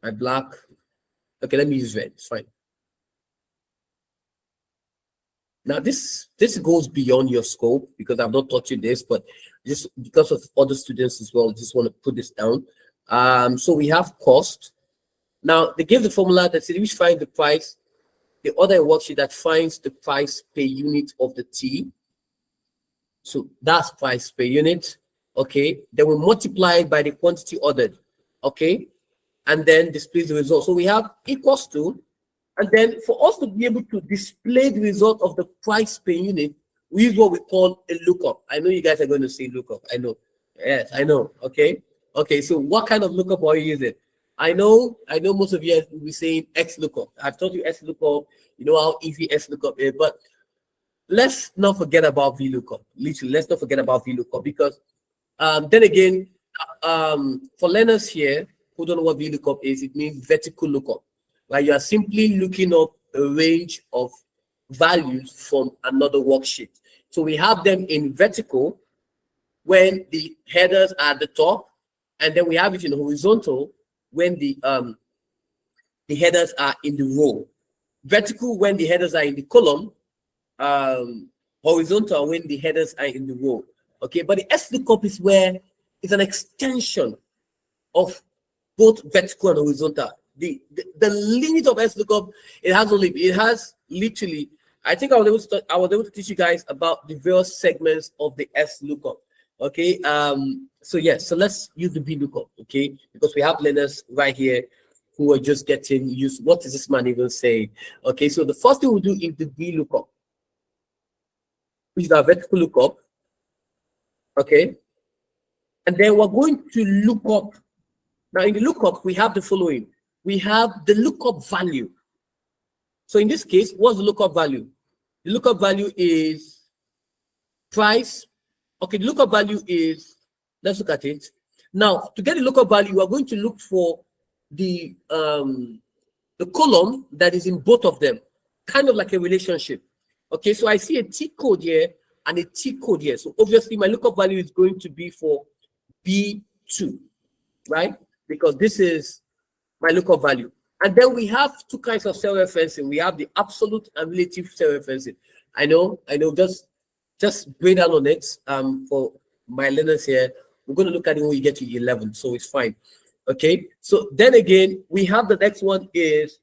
my black. Okay, let me use red. It's fine. Now this goes beyond your scope because I've not taught you this, but just because of other students as well, just want to put this down. So we have cost. Now they give the formula that says which find the price. The other worksheet that finds the price per unit of the tea. So that's price per unit. Okay. Then we multiply it by the quantity ordered. Okay. And then displays the result. So we have equals to, and then for us to be able to display the result of the price per unit, we use what we call a lookup. I know you guys are going to say lookup. I know. Yes, I know. Okay. Okay. So what kind of lookup are you using? I know most of you will be saying X lookup. I've taught you X lookup. You know how easy X lookup is, but let's not forget about VLOOKUP. Literally, let's not forget about VLOOKUP because then again, for learners here who don't know what VLOOKUP is, it means vertical lookup. Like you are simply looking up a range of values from another worksheet. So we have them in vertical when the headers are at the top, and then we have it in horizontal when the headers are in the row. Vertical when the headers are in the column, horizontal when the headers are in the row. Okay, but the SLOOKUP is where it's an extension of both vertical and horizontal. The limit of SLOOKUP, it has literally, I think I was able to teach you guys about the various segments of the SLOOKUP. Okay, so yes, so let's use the VLOOKUP, okay, because we have learners right here who are just getting used. What is this man even saying? Okay, so the first thing we'll do is the VLOOKUP, which is our vertical lookup. Okay, and then we're going to look up. Now in the lookup, we have the following. We have the lookup value. So in this case, what's the lookup value? The lookup value is price. Okay, the lookup value is, let's look at it. Now, to get the lookup value, we're going to look for the column that is in both of them, kind of like a relationship. Okay, so I see a T code here and a T code here. So obviously my lookup value is going to be for B2, right? Because this is my lookup value. And then we have two kinds of cell referencing. We have the absolute and relative cell referencing. I know, just break down on it for my learners here. We're going to look at it when we get to 11, so it's fine. Okay, so then again, we have the next one is,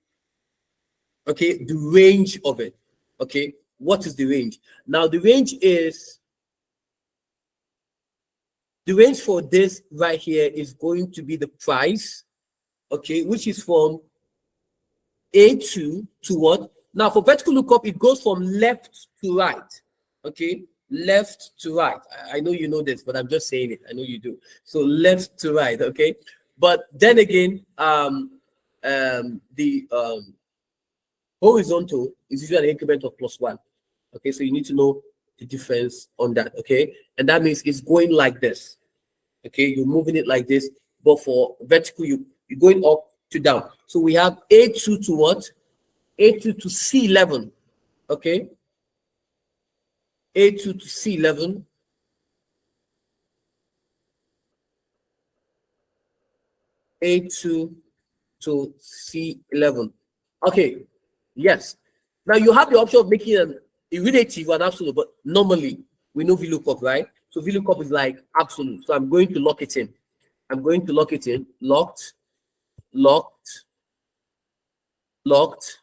okay, the range of it. Okay, what is the range? Now the range for this right here is going to be the price, okay, which is from A2 to what? Now for vertical lookup, it goes from left to right, okay, left to right. I know you know this, but I'm just saying it. I know you do. So left to right, okay. But then again, the horizontal is usually an increment of +1. Okay, so you need to know the difference on that. Okay, and that means it's going like this. Okay, you're moving it like this, but for vertical, you're going up to down. So we have A2 to what? A2 to C11. Okay, A2 to C11. A2 to C11. Okay, yes. Now you have the option of making a relative or an absolute, but normally we know VLOOKUP, right? So VLOOKUP is like absolute. So I'm going to lock it in. I'm going to lock it in. Locked, locked, locked,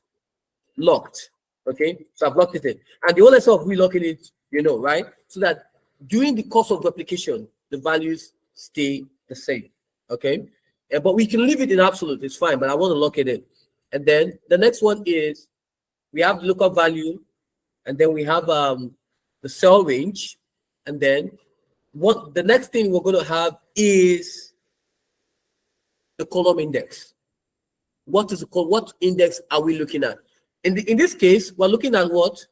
locked. Okay, so I've locked it in. And the only sort of relocking it, you know, right? So that during the course of replication, the values stay the same. Okay, but we can leave it in absolute, it's fine, but I want to lock it in. And then the next one is we have the lookup value, and then we have the cell range, and then what the next thing we're going to have is the column index. What is the what index are we looking at? In this case, we're looking at what?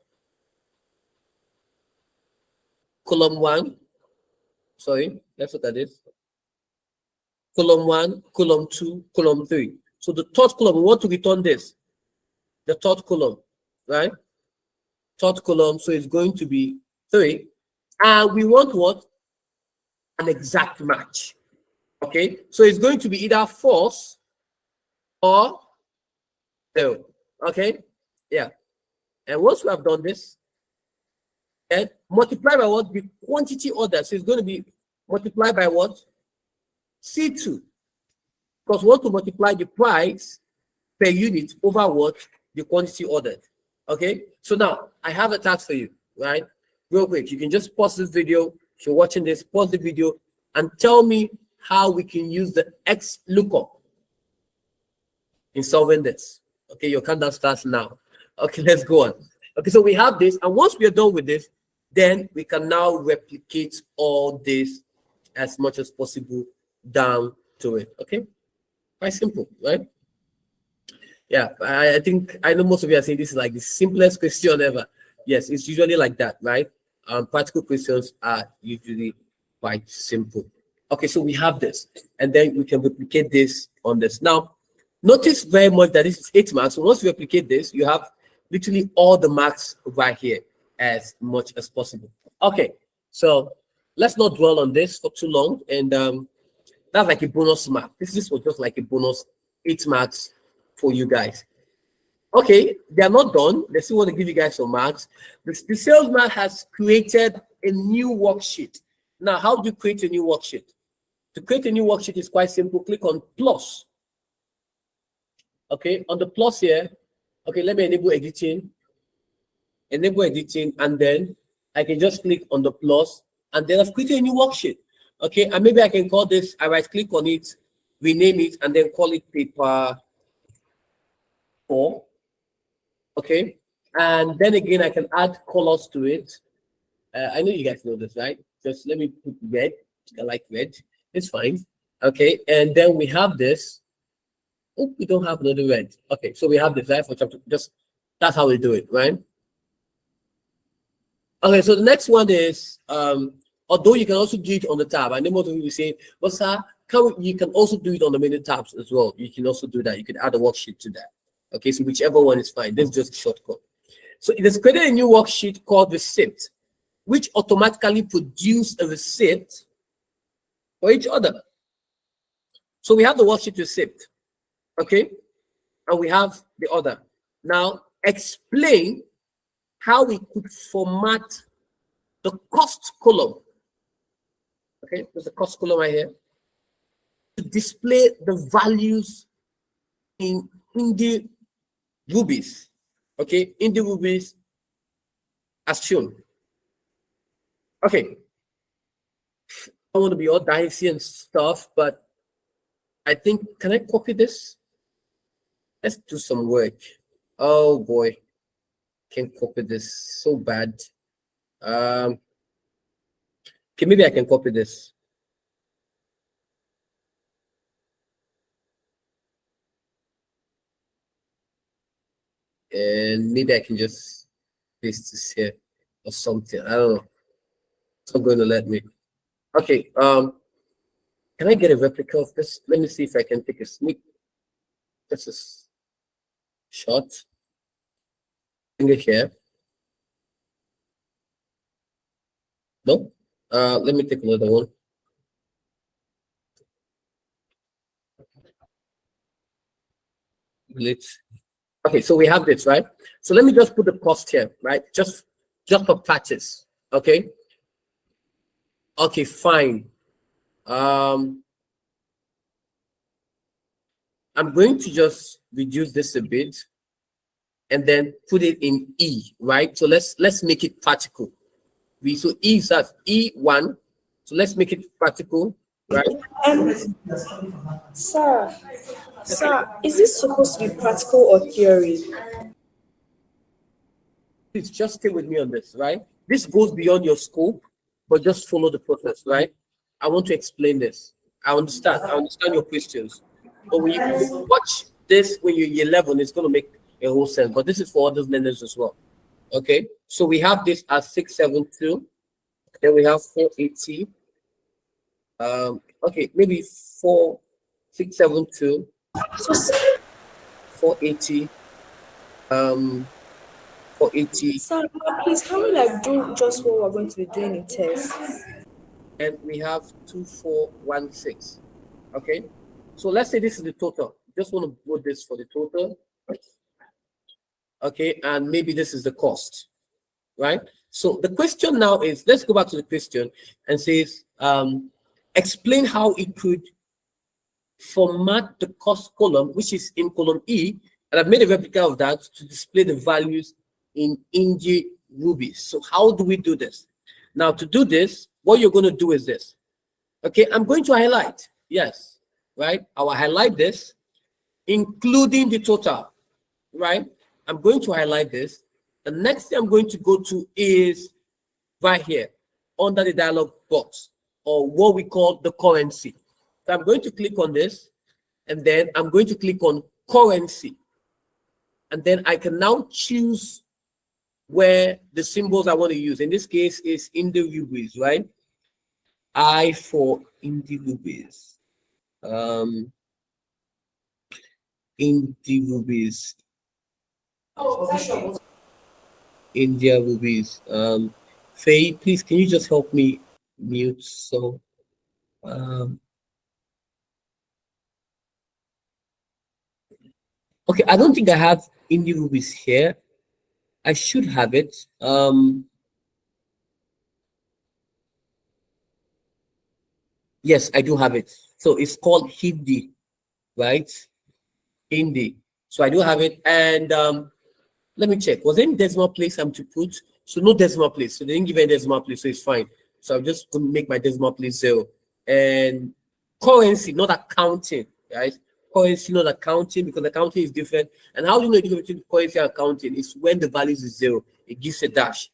Column 1. Sorry, let's look at this. Column 1, column 2, column 3. So the third column, we want to return this. The third column, right? Third column, so it's going to be 3. And we want what? An exact match. Okay, so it's going to be either false or 0. Okay, yeah. And once we have done this, and multiply by what? The quantity order. So it's going to be multiplied by what? C2. Because we want to multiply the price per unit over what? The quantity ordered. Okay, so now I have a task for you, right? Real quick, you can just pause this video. If you're watching this, pause the video and tell me how we can use the X lookup in solving this. Okay, your countdown starts now. Okay, let's go on. Okay, so we have this, and once we are done with this, then we can now replicate all this as much as possible down to it. Okay, quite simple, right? Yeah, I think I know most of you are saying this is like the simplest question ever. Yes, it's usually like that, right? Practical questions are usually quite simple. Okay, so we have this, and then we can replicate this on this. Now, notice very much that this is 8 marks. So once you replicate this, you have literally all the marks right here as much as possible. Okay, so let's not dwell on this for too long. And that's like a bonus mark. This was just like a bonus 8 marks for you guys. Okay, they are not done. They still want to give you guys some marks. The salesman has created a new worksheet. Now, how do you create a new worksheet? To create a new worksheet is quite simple. Click on plus. Okay, on the plus here. Okay, let me enable editing. Enable editing, and then I can just click on the plus, and then I've created a new worksheet. Okay, and maybe I can call this, I right click on it, rename it, and then call it paper 4. Okay, and then again, I can add colors to it. I know you guys know this, right? Just let me put red. I like red. It's fine. Okay, and then we have this. Oh, we don't have another red. Okay, so we have this, right? For chapter, just that's how we do it, right? Okay, so the next one is although you can also do it on the tab. I know most of you say, well, sir, you can also do it on the menu tabs as well. You can also do that. You can add a worksheet to that. Okay, so whichever one is fine. This is just a shortcut. So it has created a new worksheet called receipt, which automatically produce a receipt for each other. So we have the worksheet receipt, okay, and we have the other. Now explain how we could format the cost column. Okay, there's a cost column right here to display the values in the rubies. Okay, in the rubies as shown. Okay, I don't want to be all dicey and stuff, but I think, can I copy this? Let's do some work. Oh boy, can't copy this so bad. Okay, maybe I can copy this. And maybe I can just paste this here or something. I don't know. It's not going to let me. Okay, can I get a replica of this? Let me see if I can take a sneak. This is short. Finger here. No. Let me take another one. Let's. Okay, so we have this, right? So let me just put the cost here, right? Just for practice. Okay. Okay, fine. I'm going to just reduce this a bit and then put it in E, right? So let's make it practical. So E is at E1. So let's make it practical, right? Sir, is this supposed to be practical or theory? Please just stay with me on this, right? This goes beyond your scope, but just follow the process, right? I want to explain this. I understand your questions. But when you watch this when you're year 11, it's going to make a whole sense. But this is for other learners as well. Okay, so we have this as 672. Then we have 480. Okay, maybe 4672. 480. 480. Sir, please can we do just what we're going to be doing in tests? And we have 2416. Okay, so let's say this is the total. just want to put this for the total. Okay, and maybe this is the cost, right? So the question now is, let's go back to the question and says, explain how it could format the cost column, which is in column E, and I've made a replica of that to display the values in ING rubies. So how do we do this? Now to do this, what you're going to do is this. Okay, I'm going to highlight. Yes, right? I will highlight this, including the total, right? I'm going to highlight this. The next thing I'm going to go to is right here under the dialog box, or what we call the currency. So I'm going to click on this, and then I'm going to click on currency. And then I can now choose where the symbols I want to use. In this case, is in the rupees, right? I for in the rupees. In the rupees. India rupees. Faye, please, can you just help me mute? So, okay, I don't think I have India rupees here. I should have it. Yes, I do have it. So it's called Hindi, right? Hindi. So I do have it. And let me check. Was there any decimal place I'm to put? So no decimal place. So they didn't give any decimal place, so it's fine. So I'm just going to make my decimal place 0. And currency, not accounting, right? Currency, not accounting, because accounting is different. And how do you know the difference between currency and accounting? Is when the values is 0, it gives a dash.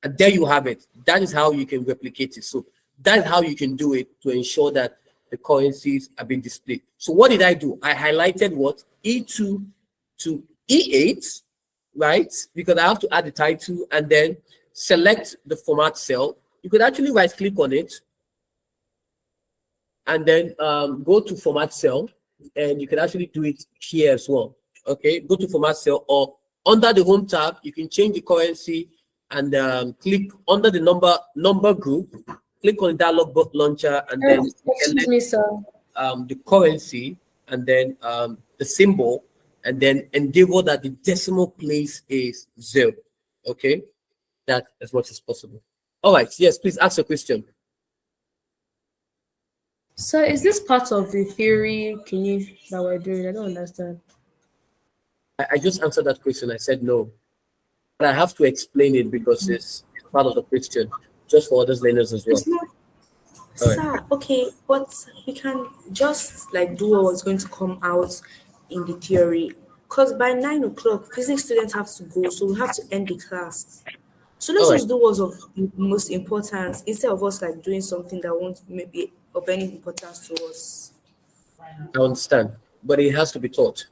And there you have it. That is how you can replicate it. So that's how you can do it to ensure that the currencies are being displayed. So what did I do? I highlighted what? E2 to E8, right? Because I have to add the title and then select the format cell. You could actually right click on it and then go to format cell, and you can actually do it here as well. Okay, go to format cell, or under the home tab, you can change the currency and click under the number group, click on the dialog box launcher, and then Excuse me, sir. the currency, and then the symbol, and then endeavor that the decimal place is 0. Okay, that as much as possible. All right, yes, please ask a question. So is this part of the theory that we're doing? I don't understand. I just answered that question. I said no, but I have to explain it because it's part of the question, just for other learners as well. It's not, All right. sir. Okay, but we can just like do what was going to come out in the theory. Because by 9 o'clock, physics students have to go, so we have to end the class. So let's All right. just do what's of most importance instead of us like doing something that won't maybe of any importance to us. I understand, but it has to be taught.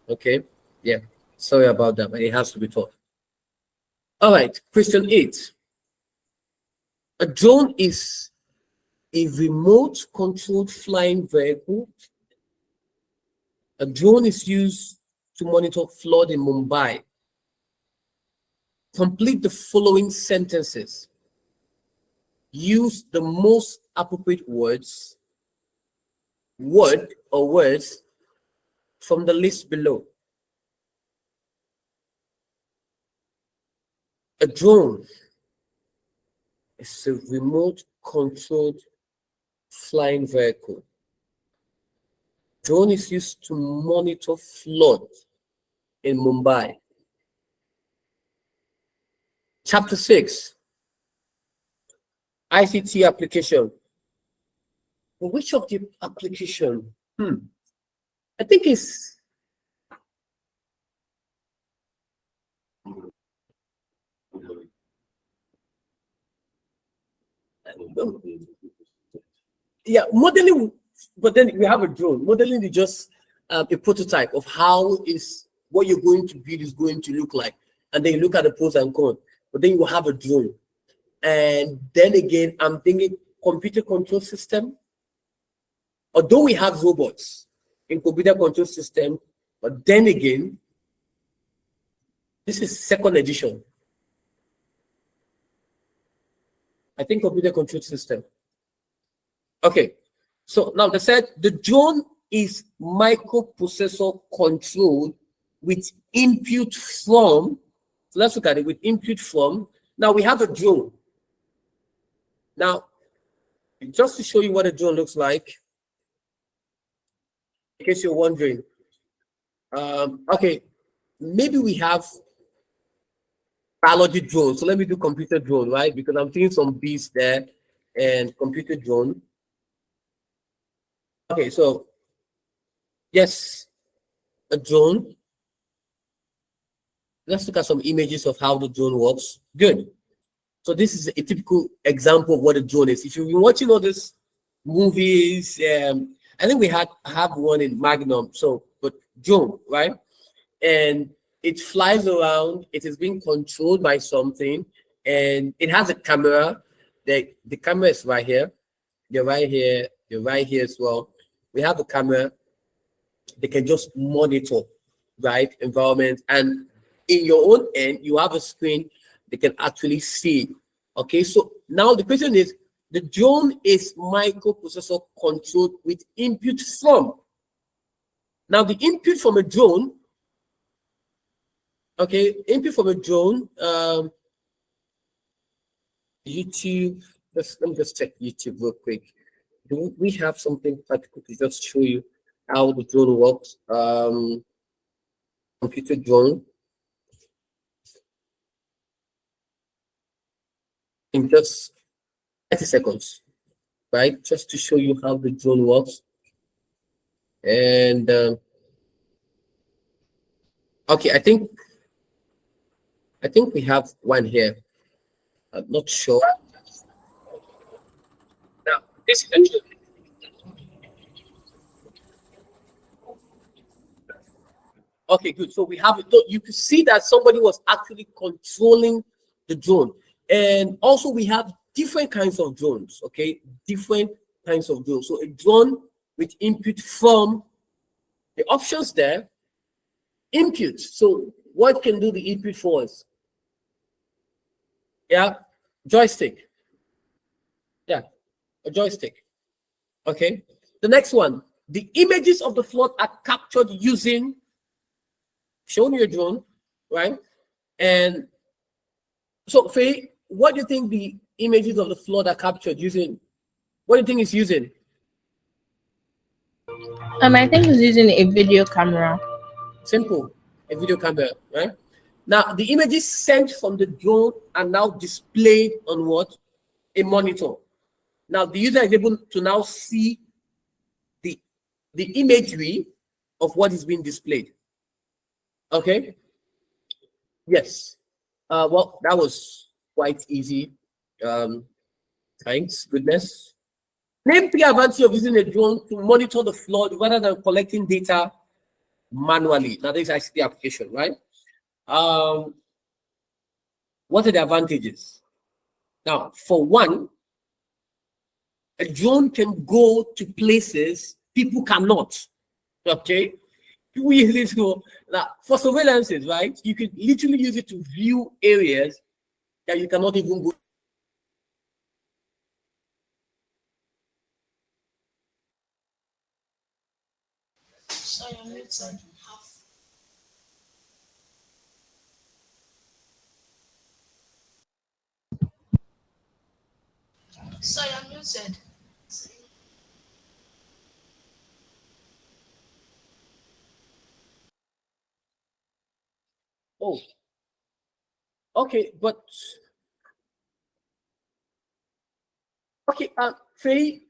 Okay. Yeah. Sorry about that, but it has to be taught. All right. Question 8. A drone is a remote controlled flying vehicle. A drone is used to monitor flood in Mumbai. Complete the following sentences. Use the most appropriate words from the list below. A drone is a remote controlled flying vehicle. Drone is used to monitor flood in Mumbai. Chapter 6, ICT application. Which of the application? I think it's yeah, modeling, but then we have a drone. Modeling is just a prototype of how is what you're going to build is going to look like, and then you look at the pros and cons. But then you will have a drone, and then again, I'm thinking computer control system. Although we have robots in computer control system, but then again, this is second edition. I think computer control system. Okay, so now they said the drone is microprocessor controlled with input from, so let's look at it with input from. Now we have a drone. Now, just to show you what a drone looks like, in case you're wondering, okay, maybe we have biology drone. So let me do computer drone, right? Because I'm seeing some bees there and computer drone. Okay, so yes, a drone. Let's look at some images of how the drone works. Good. So this is a typical example of what a drone is. If you've been watching all these movies, I think we have one in Magnum. So, but drone, right? And it flies around. It is being controlled by something, and it has a camera. The camera is right here. They're right here. They're right here as well. We have a camera. They can just monitor, right, environment, and in your own end, you have a screen they can actually see. Okay, so now the question is, the drone is microprocessor controlled with input from. Now the input from a drone, okay, input from a drone, YouTube, let me just check YouTube real quick. Do we have something practical to just show you how the drone works? Computer drone. In just 30 seconds, right? Just to show you how the drone works. And okay, I think we have one here. I'm not sure. Now, this is actually, okay, good. So we have it. You can see that somebody was actually controlling the drone. And also we have different kinds of drones, okay? Different kinds of drones. So a drone with input from the options there, input. So what can do the input for us? Yeah, joystick. Yeah, a joystick. Okay. The next one, the images of the flood are captured using, showing your drone, right? And so, Faye, what do you think the images of the flood are captured using? What do you think it's using? I think it's using a video camera. Simple, a video camera, right? Now, the images sent from the drone are now displayed on what? A monitor. Now, the user is able to now see the imagery of what is being displayed. Okay? Yes. Well, that was quite easy. Thanks, goodness. Name three advantages of using a drone to monitor the flood rather than collecting data manually. Now, this is ICT application, right? What are the advantages? Now, for one, a drone can go to places people cannot. Okay? People use it for surveillances, right? You could literally use it to view areas that you cannot even go. Sorry, I'm muted. Sorry, I'm muted. Oh, okay, but okay, Faye,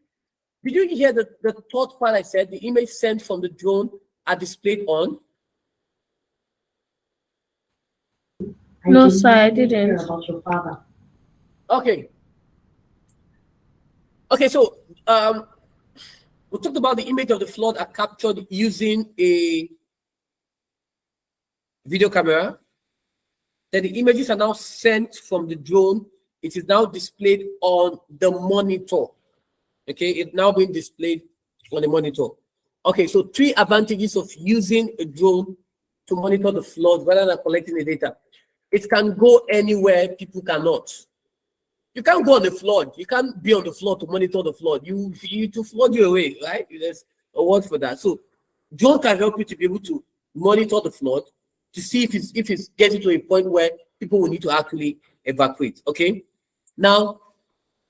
did you hear the third part I said? The image sent from the drone are displayed on? No, sir, I didn't. Okay. Okay, so we talked about the image of the flood are captured using a video camera. Then the images are now sent from the drone. It is now displayed on the monitor. Okay, it's now being displayed on the monitor. Okay, so three advantages of using a drone to monitor the flood rather than collecting the data. It can go anywhere people cannot. You can't go on the flood. You can't be on the flood to monitor the flood. You to flood you away, right? award for that. So drone can help you to be able to monitor the flood to see if it's getting to a point where people will need to actually evacuate. Okay. Now,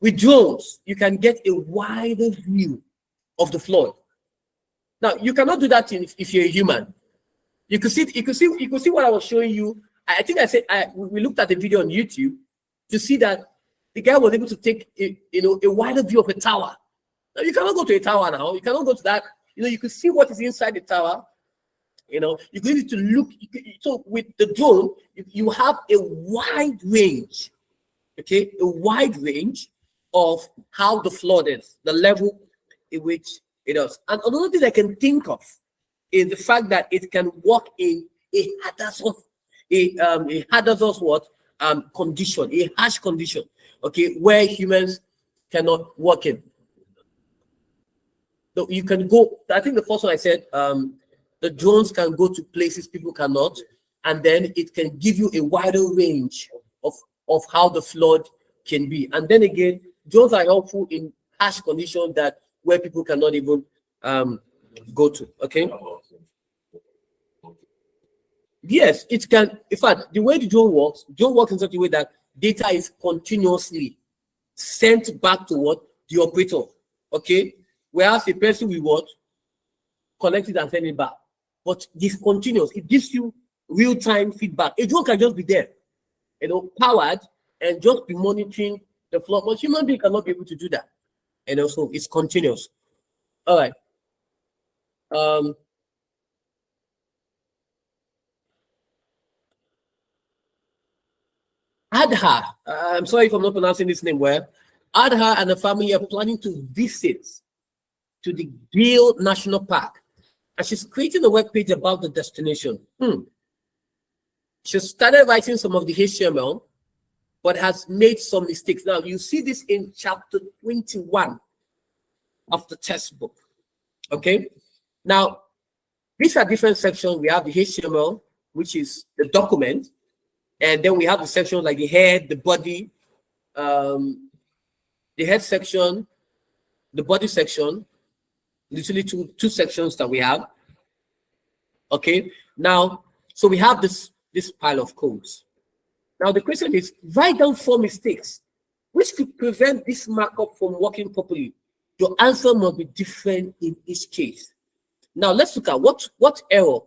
with drones, you can get a wider view of the flood. Now, you cannot do that if you're a human. You could see what I was showing you. I think we looked at the video on YouTube to see that the guy was able to take a wider view of a tower. Now, you cannot go to a tower now. You cannot go to that. You could see what is inside the tower. You need to look. So with the drone, you have a wide range, okay, a wide range of how the flood is, the level in which it is. And another thing I can think of is the fact that it can work in a hazardous condition, a harsh condition, okay, where humans cannot work in. So you can go. I think the first one I said, the drones can go to places people cannot, and then it can give you a wider range of how the flood can be. And then again, drones are helpful in harsh conditions where people cannot even go to. Okay. Yes, it can. In fact, the way the drone works in such a way that data is continuously sent back to the operator. Okay. Whereas a person will collect it and send it back. But this continuous, it gives you real-time feedback. A drone can just be there, powered and just be monitoring the flow. But human being cannot be able to do that. And also it's continuous. All right. Adha, I'm sorry if I'm not pronouncing this name well. Adha and the family are planning to visit to the Gill National Park. And she's creating a web page about the destination. She started writing some of the HTML, but has made some mistakes. Now, you see this in chapter 21 of the textbook. Okay? Now, these are different sections. We have the HTML, which is the document. And then we have the sections like the head, the body, the head section, the body section, literally two sections that we have. Okay, now, so we have this pile of codes. Now the question is, write down 4 mistakes which could prevent this markup from working properly. Your answer must be different in each case. Now let's look at what error.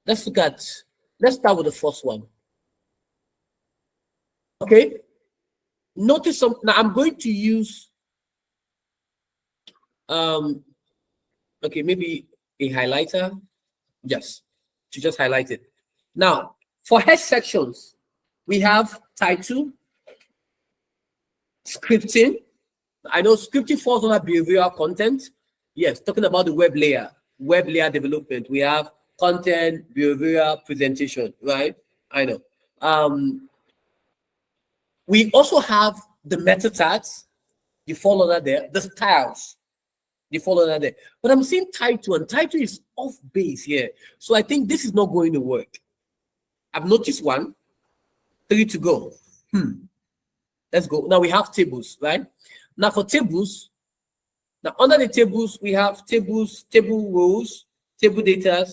Let's start with the first one. Okay, notice some. Now I'm going to use okay, maybe a highlighter. Yes, to just highlight it. Now, for head sections, we have title, scripting. I know scripting falls under behavioral content. Yes, talking about the web layer development. We have content, behavioral, presentation, right? I know. We also have the meta tags. You fall under there. The styles. You follow under there. But I'm seeing title, and title is off base here. So I think this is not going to work. I've noticed 1, 3 to go. Let's go. Now we have tables, right? Now for tables, now under the tables, we have tables, table rows, table data.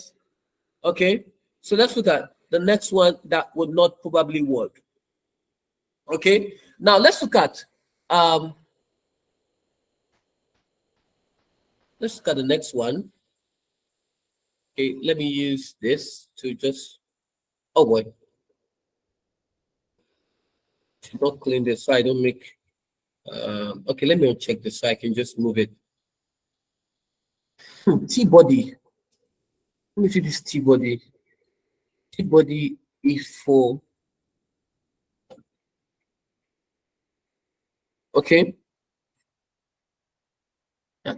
Okay. So let's look at the next one that would not probably work. Okay. Now let's look at the next one. Okay, let me use this to just, oh boy. Not clean this so I don't make, okay, let me check this so I can just move it. T-body. Let me see this T-body. T-body is for, okay.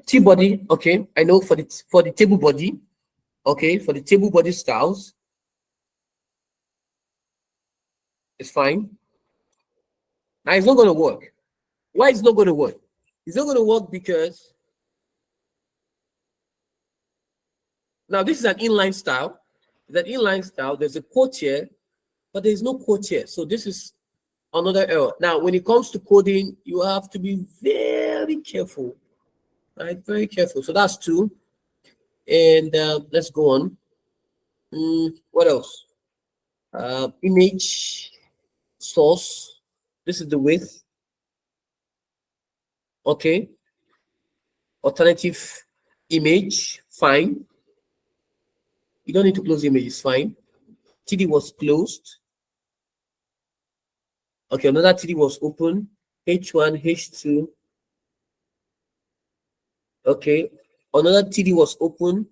T-body, okay. I know for the table body, okay, for the table body styles, it's fine. Now it's not going to work. Why is it not going to work? It's not going to work because now this is an inline style. That inline style, there's a quote here, but there's no quote here. So this is another error. Now, when it comes to coding, you have to be very careful Right, very careful. So that's 2. And let's go on. What else? Image source. This is the width. Okay. Alternative image. Fine. You don't need to close the image. It's fine. TD was closed. Okay, another TD was open. H1, H2. Okay. Another TD was open.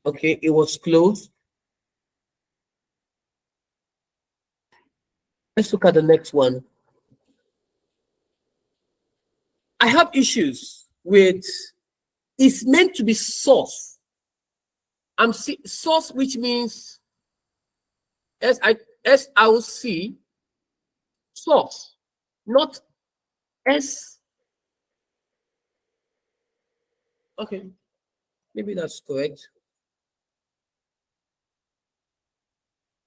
Okay, it was closed. Let's look at the next one. I have issues with it's meant to be source. Source, which means SIC source, not S. Okay, maybe that's correct.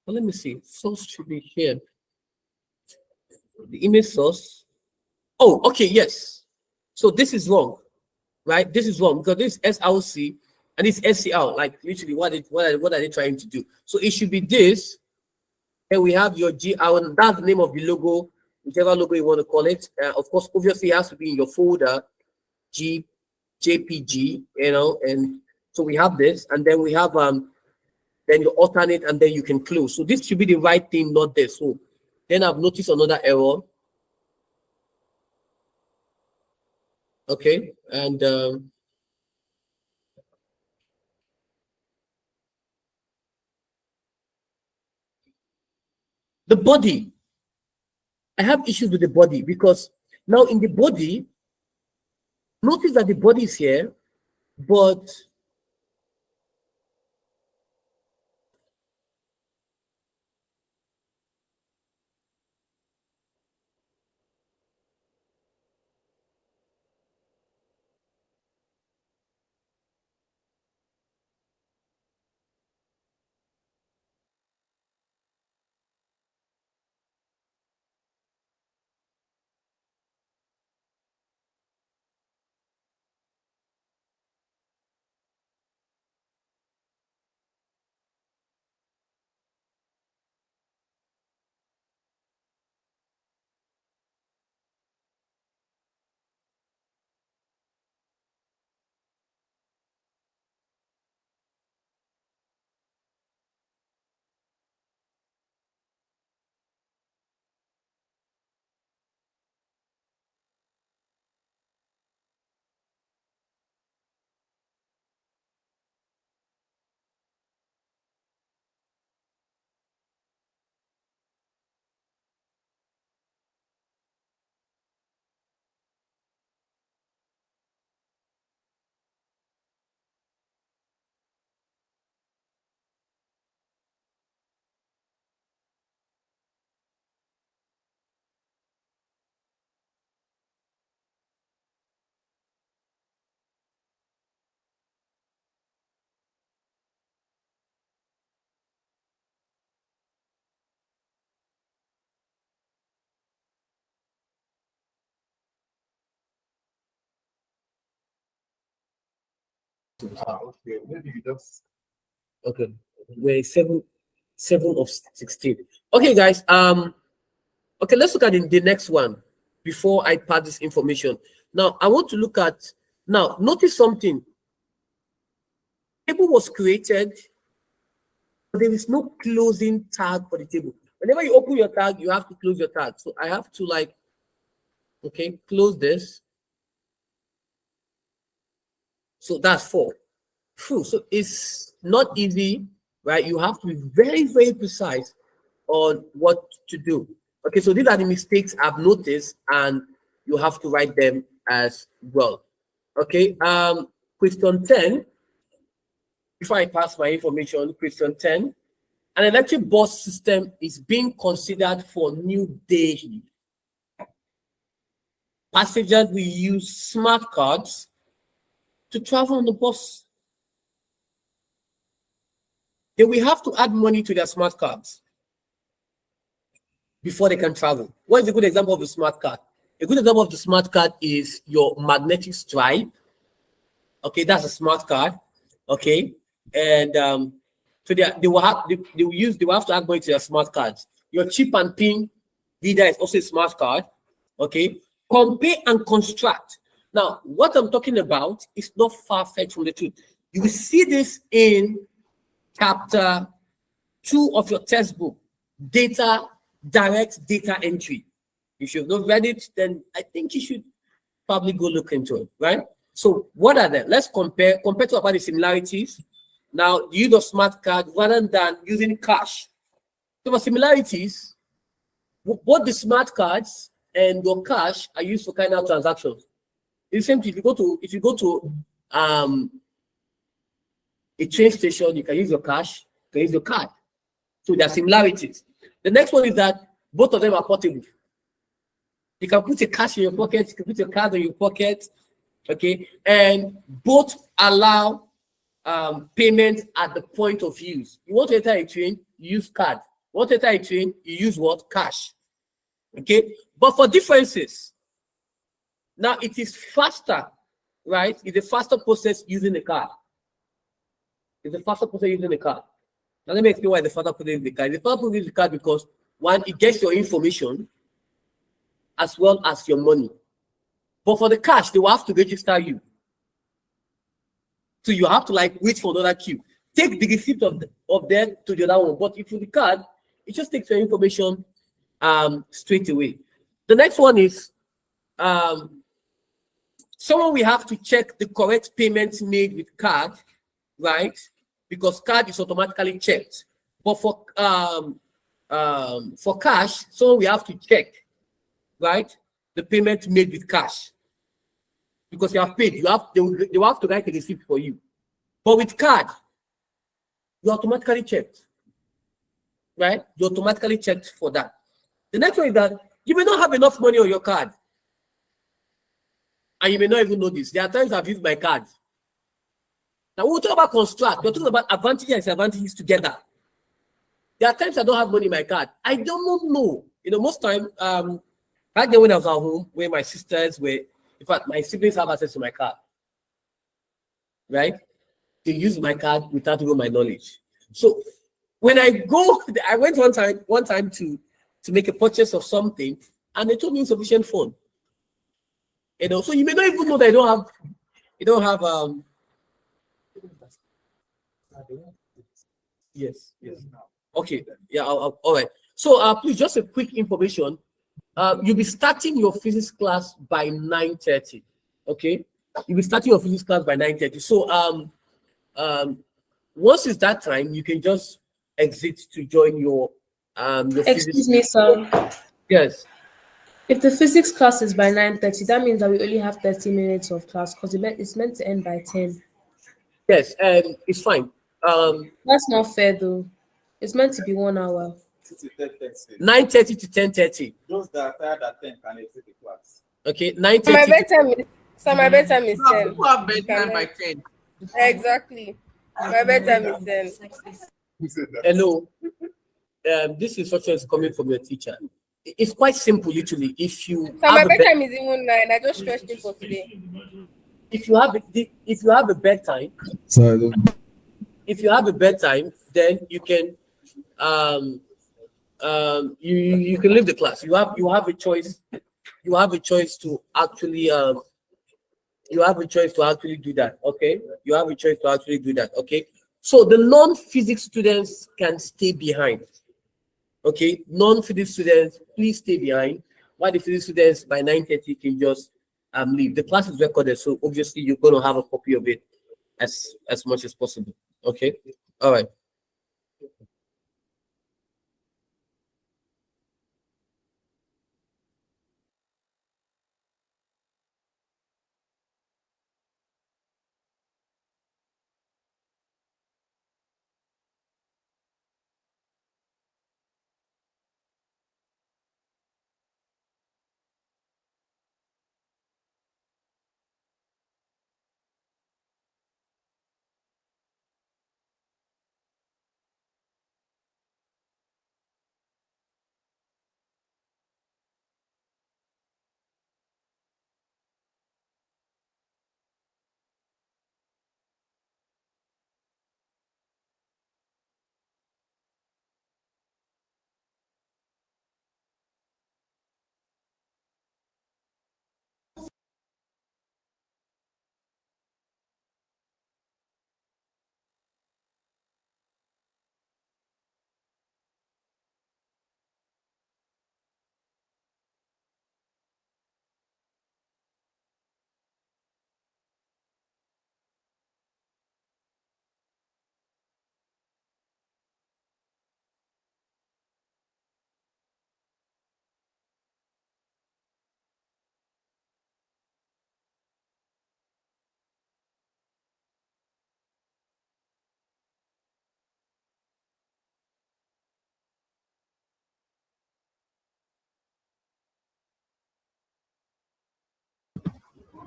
But let me see. Source should be here. The image source. Oh, okay, yes. So this is wrong, right? This is wrong because this is SLC and this SCL. Like literally, what are they trying to do? So it should be this. And we have your GR. That's the name of the logo, whichever logo you want to call it. Of course, obviously, it has to be in your folder, JPG, and so we have this, and then we have then you alternate, and then you can close. So this should be the right thing, not this. So then I've noticed another error. Okay, and the body. I have issues with the body because now in the body, notice that the body is here, but Okay, maybe you just okay, we're 7 of 16. Okay, guys. Okay, let's look at the next one before I pass this information. Now, I want to look at now. Notice something. Table was created, but there is no closing tag for the table. Whenever you open your tag, you have to close your tag. So I have to close this. So that's 4. Phew, so it's not easy, right? You have to be very, very precise on what to do. Okay, so these are the mistakes I've noticed, and you have to write them as well. Okay, question 10. Before I pass my information, question 10. An electric bus system is being considered for New Delhi. Passengers will use smart cards to travel on the bus. They will have to add money to their smart cards before they can travel. What is a good example of a smart card? A good example of the smart card is your magnetic stripe. Okay, that's a smart card. Okay, and so they will have they will have to add money to their smart cards. Your chip and pin reader is also a smart card. Okay, compare and construct. Now, what I'm talking about is not far-fetched from the truth. You will see this in chapter 2 of your textbook, direct data entry. If you've not read it, then I think you should probably go look into it, right? So what are they? Let's compare to about the similarities. Now, the use of smart card rather than using cash. So for similarities, both the smart cards and your cash are used for kind of transactions. It's the same thing. If you go to a train station, you can use your cash, you can use your card. So there are similarities. The next one is that both of them are portable. You can put your cash in your pocket, you can put your card in your pocket, okay? And both allow payment at the point of use. You want to enter a train, you use card. You want to enter a train, you use what? Cash. Okay? But for differences, now it is faster, right? It's a faster process using the card. It's a faster process using the card. Now let me explain why the faster process using the card. The faster process using the card because one, it gets your information as well as your money. But for the cash, they will have to register you. So you have to like wait for another queue. Take the receipt of them to the other one. But if you the card, it just takes your information straight away. The next one is someone will have to check the correct payments made with card, right? Because card is automatically checked. But for cash, someone will have to check, right? The payment made with cash. Because you have paid, they will have to write a receipt for you. But with card, you automatically checked, right? You automatically checked for that. The next one is that you may not have enough money on your card, and you may not even know this. There are times I've used my card. Now we'll talk about construct. We're talking about advantages and disadvantages together. There are times I don't have money in my card. I don't know. You know, most time, back then when I was at home, where my sisters were, in fact, my siblings have access to my card, right? They use my card without even my knowledge. So when I went one time to make a purchase of something, and they told me insufficient fund. You know, so you may not even know that you don't have yes. Okay, yeah, all right. So please just a quick information. You'll be starting your physics class by 9:30. Okay, you'll be starting your physics class by 9:30. So once it's that time, you can just exit to join your Excuse me, sir. Yes. If the physics class is by 9:30, that means that we only have 30 minutes of class because it's meant to end by 10. Yes, it's fine. That's not fair though. It's meant to be 1 hour. 9:30 to 10:30. Those that are tired at 10 can exit the class. Okay, My 9:30. bedtime is 10. People have bedtime by 10. Exactly. My bedtime is 10. Who said that? Hello. This instruction is coming from your teacher. It's quite simple, literally. If you So my bedtime is even 9. I just stretched it for today. if you have a bedtime, Sorry, if you have a bedtime, then you can you can leave the class. You have a choice. You have a choice to actually do that. Okay, you have a choice to actually do that. Okay, so the non-physics students can stay behind. Okay, non-physics students, please stay behind. While the physics students by 9:30 can just leave. The class is recorded, so obviously you're going to have a copy of it as much as possible. Okay, all right.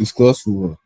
It's class over.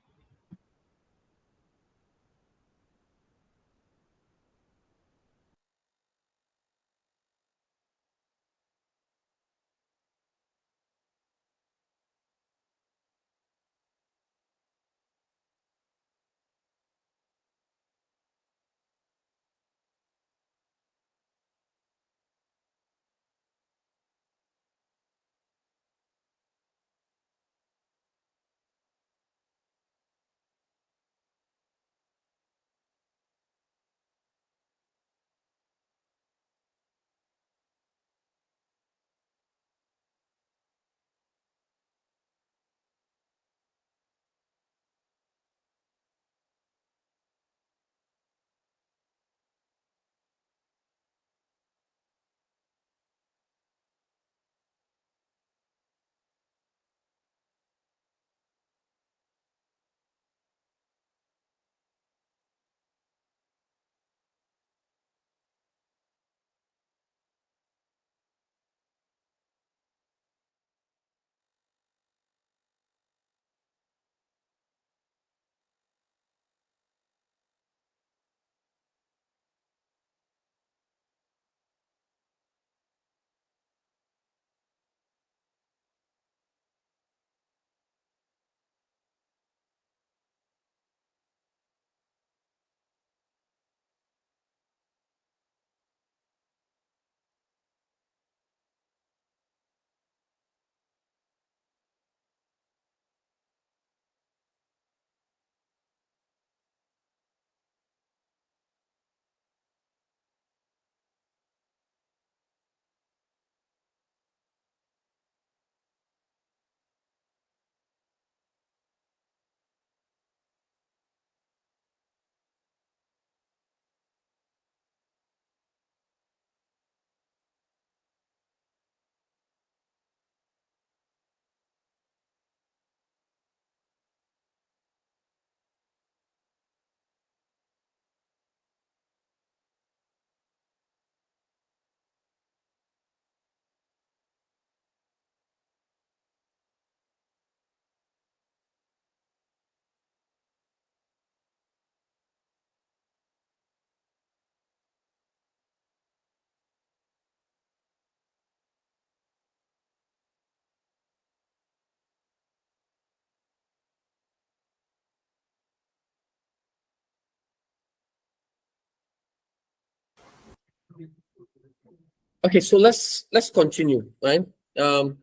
Okay, so let's continue, right? So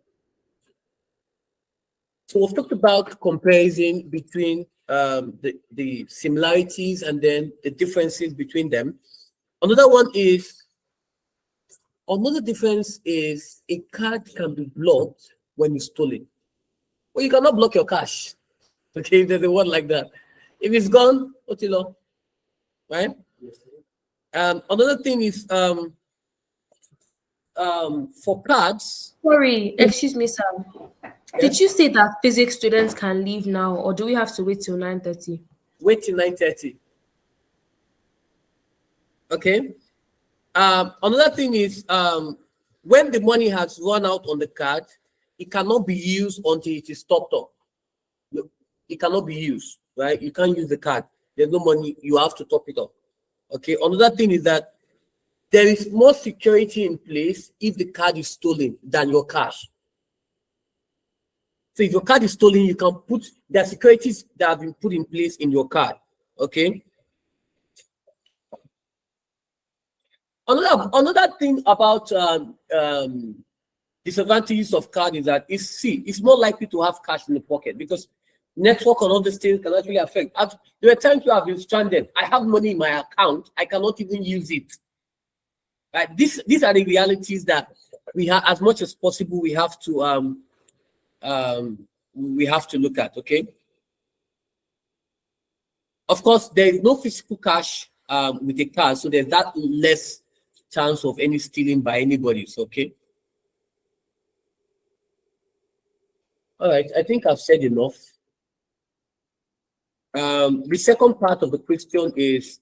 we've talked about comparison between the similarities and then the differences between them. Another difference is a card can be blocked when it's stolen. Well, you cannot block your cash. Okay, there's a word like that. If it's gone, Otilo, right? Another thing is for cards. Sorry, excuse me, sir. Yeah, Did you say that physics students can leave now, or do we have to wait till 9:30? wait till 9:30. Okay. Another thing is when the money has run out on the card, it cannot be used until it is topped up. It cannot be used, right? You can't use the card. There's no money. You have to top it up. Okay. Another thing is that there is more security in place if the card is stolen than your cash. So if your card is stolen, you can put the securities that have been put in place in your card. Okay. Another thing about disadvantages of card is that it's more likely to have cash in the pocket because network and all these things can actually affect. There are times you have been stranded. I have money in my account, I cannot even use it. Right? These are the realities that we have. As much as possible, we have to look at. Okay. Of course, there is no physical cash with a card, so there's that less chance of any stealing by anybody. Okay. All right. I think I've said enough. The second part of the question is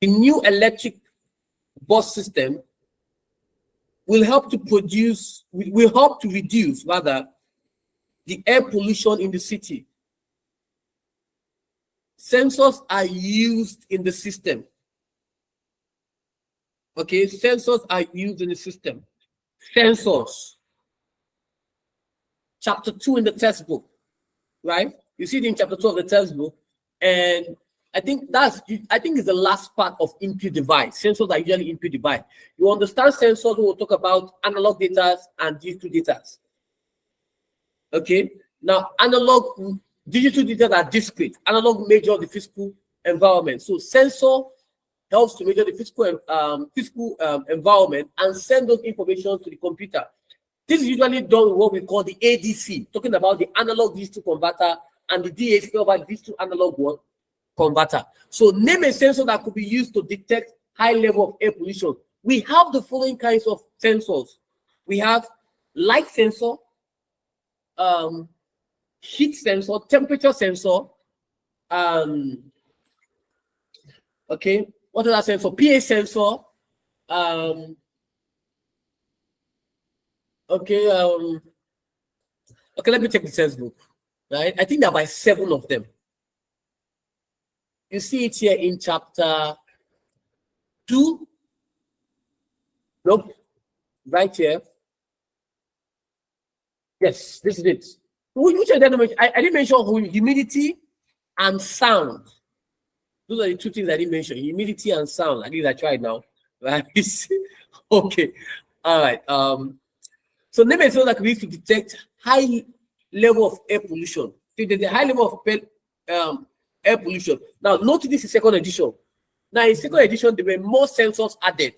the new electric bus system will help to reduce rather the air pollution in the city. sensors are used in the system. Okay, sensors are used in the system. Sensors. Chapter 2 in the textbook, right? You see it in chapter 2 of the textbook, and I think it's the last part of input device. Sensors are usually input device. You understand sensors, we'll talk about analog data and digital data. Okay, now analog, digital data are discrete. Analog measure the physical environment. So sensor helps to measure the physical environment and send those information to the computer. This is usually done with what we call the ADC, talking about the analog digital converter, and the DAC over digital analog one converter. So name a sensor that could be used to detect high level of air pollution. We have the following kinds of sensors. We have light sensor, heat sensor, temperature sensor, okay, what is that sensor? PA sensor, okay, let me check the textbook, right? I think there are about 7 of them. You see it here in chapter 2. Nope, right here. Yes, this is it. Which I didn't mention? I didn't mention humidity and sound. Those are the 2 things I didn't mention: humidity and sound. At least I tried now. Right? Okay. All right. So name a sensor that can be used to detect high level of air pollution. So there's a high level of air pollution. Now, note this is second edition. Now, in second edition, there were more sensors added,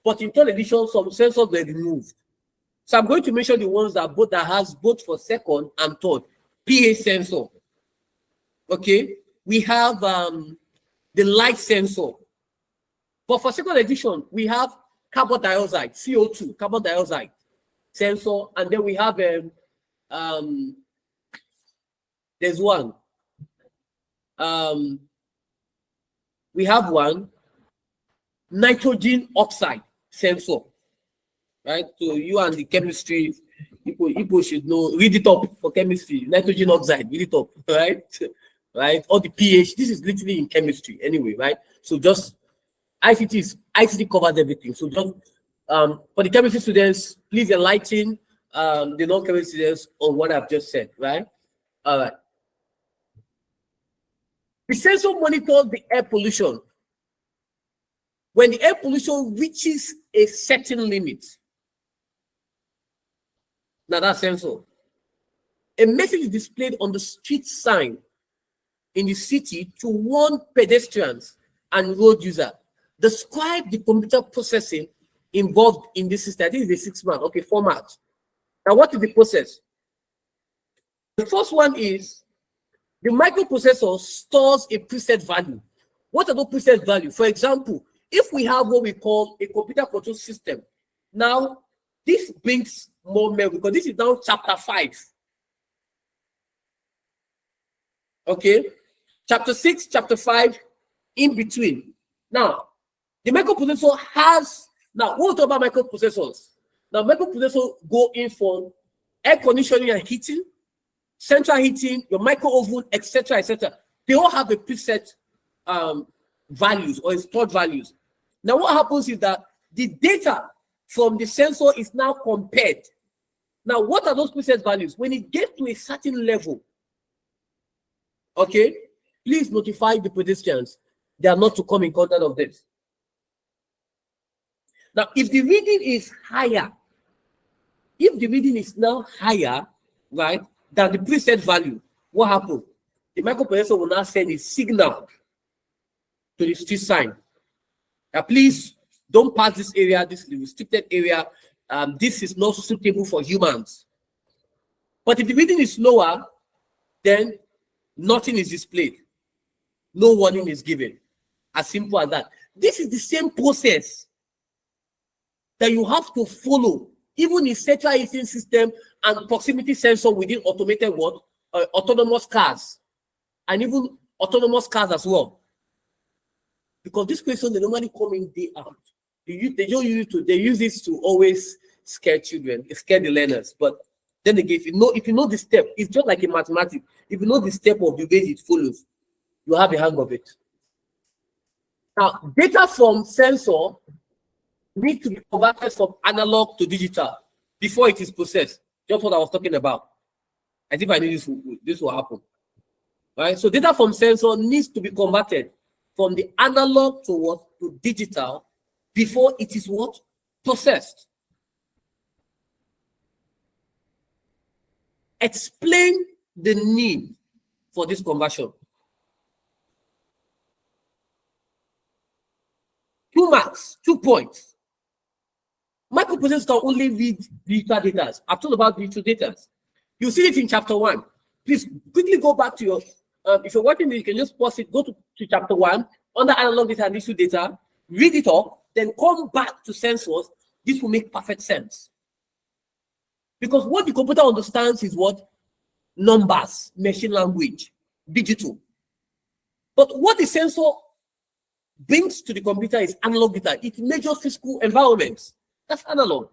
but in third edition, some sensors were removed. So I'm going to mention the ones that has both for second and third. PA sensor. Okay, we have the light sensor. But for second edition, we have carbon dioxide, CO2, carbon dioxide sensor, and then we have there's one. We have one nitrogen oxide sensor, right? So you and the chemistry people should know. Read it up for chemistry. Nitrogen oxide, read it up, right? Right? Or the pH. This is literally in chemistry anyway, right? So just ICT covers everything. So just for the chemistry students, please enlighten the non-chemistry students on what I've just said, right? All right. The sensor monitors the air pollution. When the air pollution reaches a certain limit, now that sensor, a message is displayed on the street sign in the city to warn pedestrians and road users. Describe the computer processing involved in this system. I think it's a 6-month, okay, format. Now, what is the process? The first one is the microprocessor stores a preset value. What are those preset values? For example, if we have what we call a computer control system, now this brings more memory because this is now chapter 5. Okay, chapter 6, chapter 5, in between. Now, the microprocessor has, now we'll talk about microprocessors. Now, microprocessors go in for air conditioning and heating, central heating, your micro oven, etc., etc. They all have a preset values or stored values. Now, what happens is that the data from the sensor is now compared. Now, what are those preset values? When it gets to a certain level, okay, please notify the pedestrians they are not to come in contact of this. Now, if the reading is higher, if the reading is now higher, right, than the preset value, what happens? The microprocessor will now send a signal to the street sign. Now, please don't pass this area, this is the restricted area. This is not suitable for humans. But if the reading is lower, then nothing is displayed. No warning is given. As simple as that. This is the same process that you have to follow, even in central heating system and proximity sensor within automated autonomous cars, and even autonomous cars as well. Because this question, they normally come in day out. They use this to always scare children, scare the learners. But then again, if you know the step, it's just like in mathematics. If you know the step of the way it follows, you have a hang of it. Now, data from sensor needs to be converted from analog to digital before it is processed. Just what I was talking about. I think I knew this will happen. Right? So data from sensor needs to be converted from the analog to what? To digital before it is what? Processed. Explain the need for this conversion. 2 marks, 2 points. Microprocessors can only read digital data. I've told about digital data. You see it in chapter 1. Please quickly go back to your, if you're watching this, you can just pause it, go to chapter 1, under analog data and digital data, read it up, then come back to sensors. This will make perfect sense. Because what the computer understands is what? Numbers, machine language, digital. But what the sensor brings to the computer is analog data. It measures physical environments. That's analog.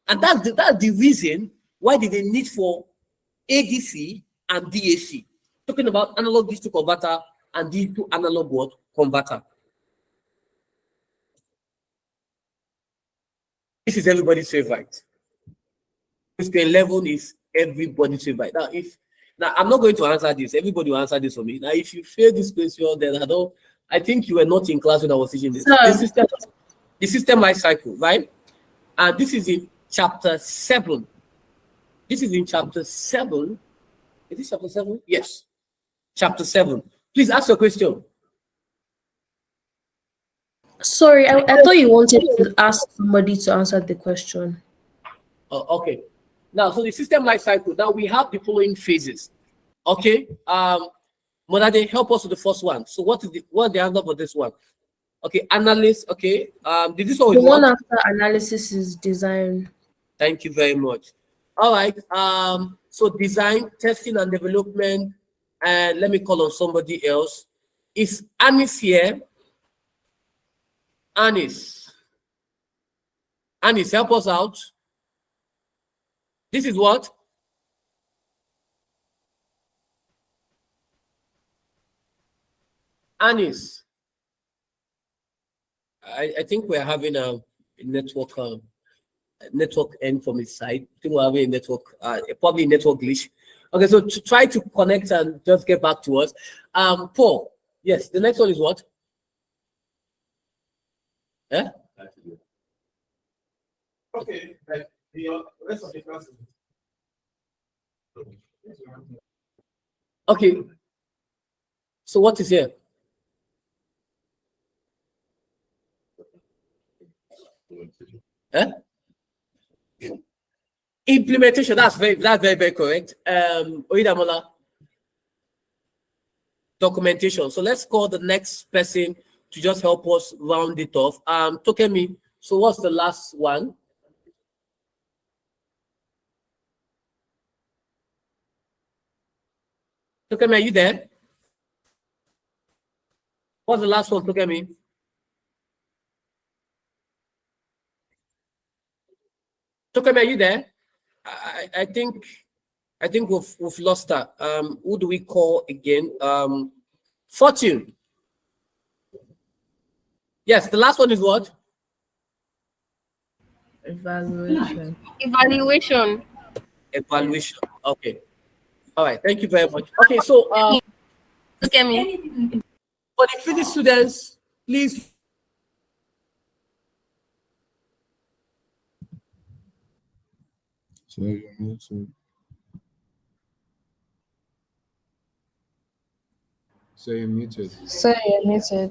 And that's the reason why they need for ADC and DAC. Talking about analog digital converter and digital analog what? Converter. This is everybody's favorite. Question 11 is everybody's favorite. Now I'm not going to answer this. Everybody will answer this for me. Now, if you fail this question, then I think you were not in class when I was teaching this. The system life cycle, right? And this is in chapter 7. This is in chapter 7. Is this chapter 7? Yes. Chapter 7. Please ask your question. Sorry, I thought you wanted to ask somebody to answer the question. Oh, okay. Now, so the system life cycle. Now we have the following phases. Okay. Monade, help us with the first one. So what is the answer for this one? Okay, analysis. Okay. Did this one? The one after analysis is design. Thank you very much. All right. So design, testing, and development. And let me call on somebody else. Is Anis here? Anis, help us out. This is what? Anis. I think we're having a network end from his side. I think we're having a network, probably network glitch. Okay, so to try to connect and just get back to us. Paul, yes, the next one is what? Yeah? Okay, like the rest of the classes. Okay. So what is here? Implementation. That's very correct. Oidamola. Documentation. So let's call the next person to just help us round it off. Tokemi. So what's the last one? Tokemi, are you there? What's the last one, Tokemi? Tokemi, are you there? I think we've lost her. Who do we call again? Fortune. Yes, the last one is what? Evaluation. Evaluation. Okay. All right. Thank you very much. Okay, so Look at me. for the finished students, please. So you're muted. So you're muted. So you're muted.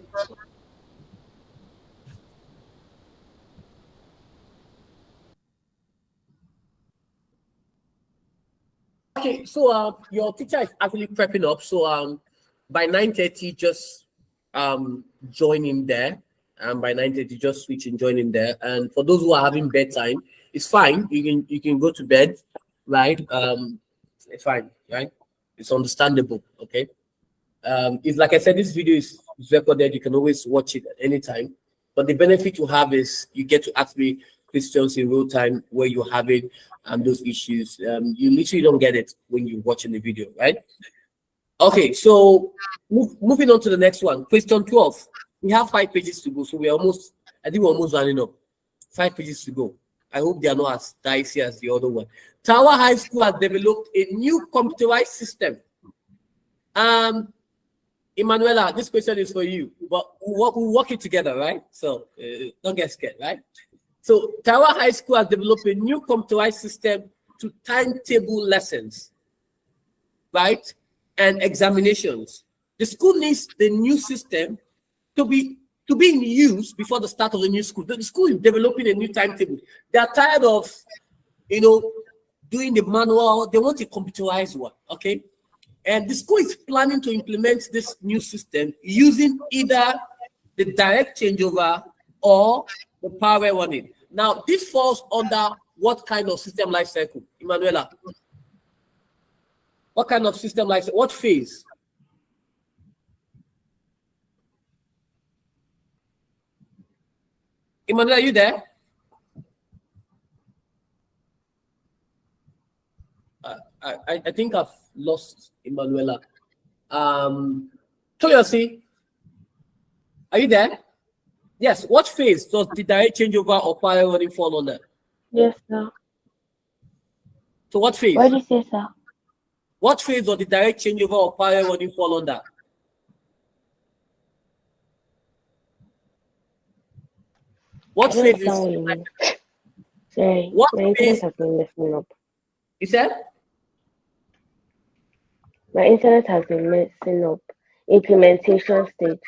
Okay, so your teacher is actually prepping up. So by 9:30, just join in there. And by 9:30, just switch and join in there. And for those who are having bedtime, it's fine. You can go to bed, right? It's fine, right? It's understandable. Okay. It's like I said, this video is recorded. You can always watch it at any time. But the benefit you have is you get to ask me questions in real time where you have it and those issues. You literally don't get it when you're watching the video, right? Okay, so moving on to the next one. Question 12. We have 5 pages to go, so I think we're almost running up. 5 pages to go. I hope they are not as dicey as the other one. Tower High School has developed a new computerized system. Emanuela, this question is for you, but we'll work it together, right? So don't get scared, right? So Tower High School has developed a new computerized system to timetable lessons, right? And examinations. The school needs the new system to be in use before the start of the new school. The school is developing a new timetable. They are tired of, doing the manual. They want a computerized one, okay? And the school is planning to implement this new system using either the direct changeover or the parallel running. Now, this falls under what kind of system life cycle, Emanuela? What kind of system life cycle? What phase? Emanuela, are you there? I think I've lost Emanuela. Toyosi, are you there? Yes. What phase does the direct changeover or parallel running fall under? Yes, sir. So what phase? What did you say, sir? What phase does the direct changeover or parallel running fall under? What I don't phase understand is? what you mean. Sorry, What my internet phase? has been messing up. You said? My internet has been messing up. Implementation stage.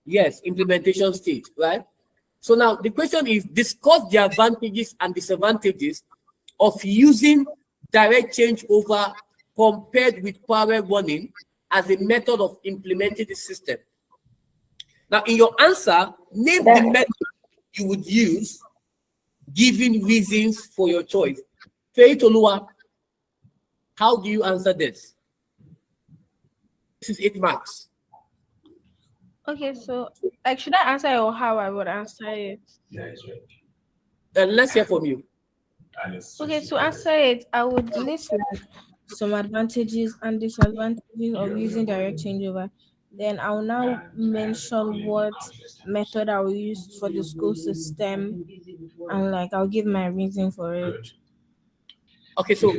Yes, implementation stage, right? So now the question is, discuss the advantages and disadvantages of using direct changeover compared with parallel running as a method of implementing the system. Now, in your answer, name the method you would use, giving reasons for your choice. Feitolua, how do you answer this? This is 8 marks. Okay, so like, should I answer it or how I would answer it? Then let's hear from you. Okay, to answer it, I would list like some advantages and disadvantages of using direct changeover. Then I'll now mention what method I will use for the school system, and like I'll give my reason for it. Okay, so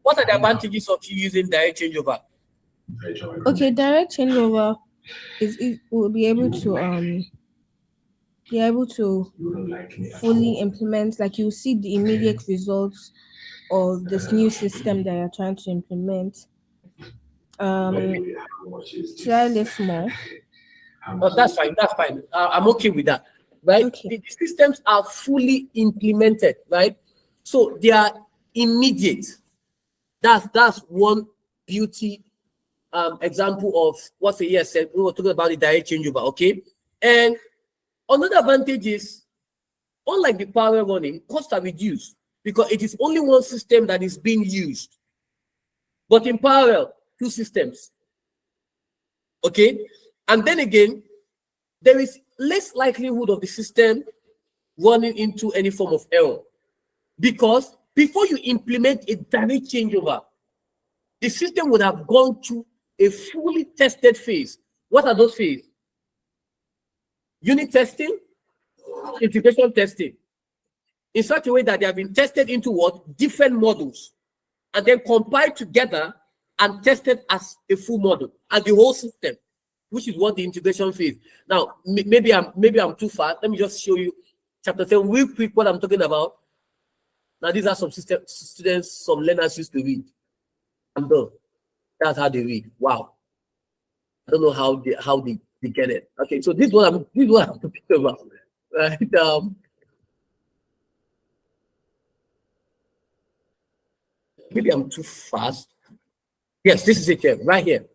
what are the advantages of you using direct changeover? Okay, direct changeover is will be able to fully implement, like you see the immediate results of this new system that you're trying to implement. Should I list more? Oh, that's fine. That's fine. I'm okay with that. Right? Okay. The systems are fully implemented, right? So they are immediate. That's one beauty example of what the year said. We were talking about the direct changeover, okay? And another advantage is, unlike the parallel running, costs are reduced because it is only one system that is being used. But in parallel, 2 systems. Okay? And then again, there is less likelihood of the system running into any form of error. Because before you implement a direct changeover, the system would have gone through a fully tested phase. What are those phases? Unit testing, integration testing. In such a way that they have been tested into what? Different models. And then compiled together and tested as a full model, as the whole system, which is what the integration phase. Now, maybe I'm too fast. Let me just show you chapter 7 real quick what I'm talking about. Now, these are some students, some learners used to read. I'm done. That's how they read. Wow. I don't know how they get it. Okay, so this is what I'm talking about. Right? Maybe I'm too fast. Yes, this is it here, right here.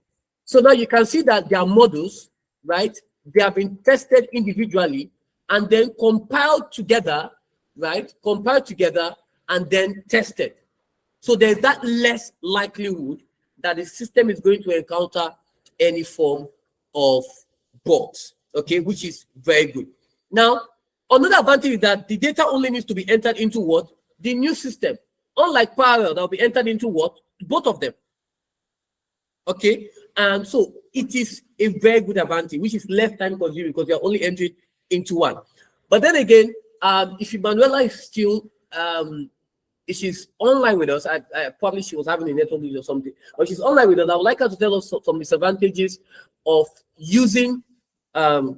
So now you can see that their models, right? They have been tested individually and then compiled together, right? Compiled together and then tested. So there's that less likelihood that the system is going to encounter any form of bugs, okay, which is very good. Now, another advantage is that the data only needs to be entered into what? The new system. Unlike parallel, that will be entered into what? Both of them. Okay, So it is a very good advantage, which is less time consuming because you're only entering into one. But then again, if Manuela is still if she's online with us, I probably she was having a network issue or something, or she's online with us, I would like her to tell us some disadvantages of using the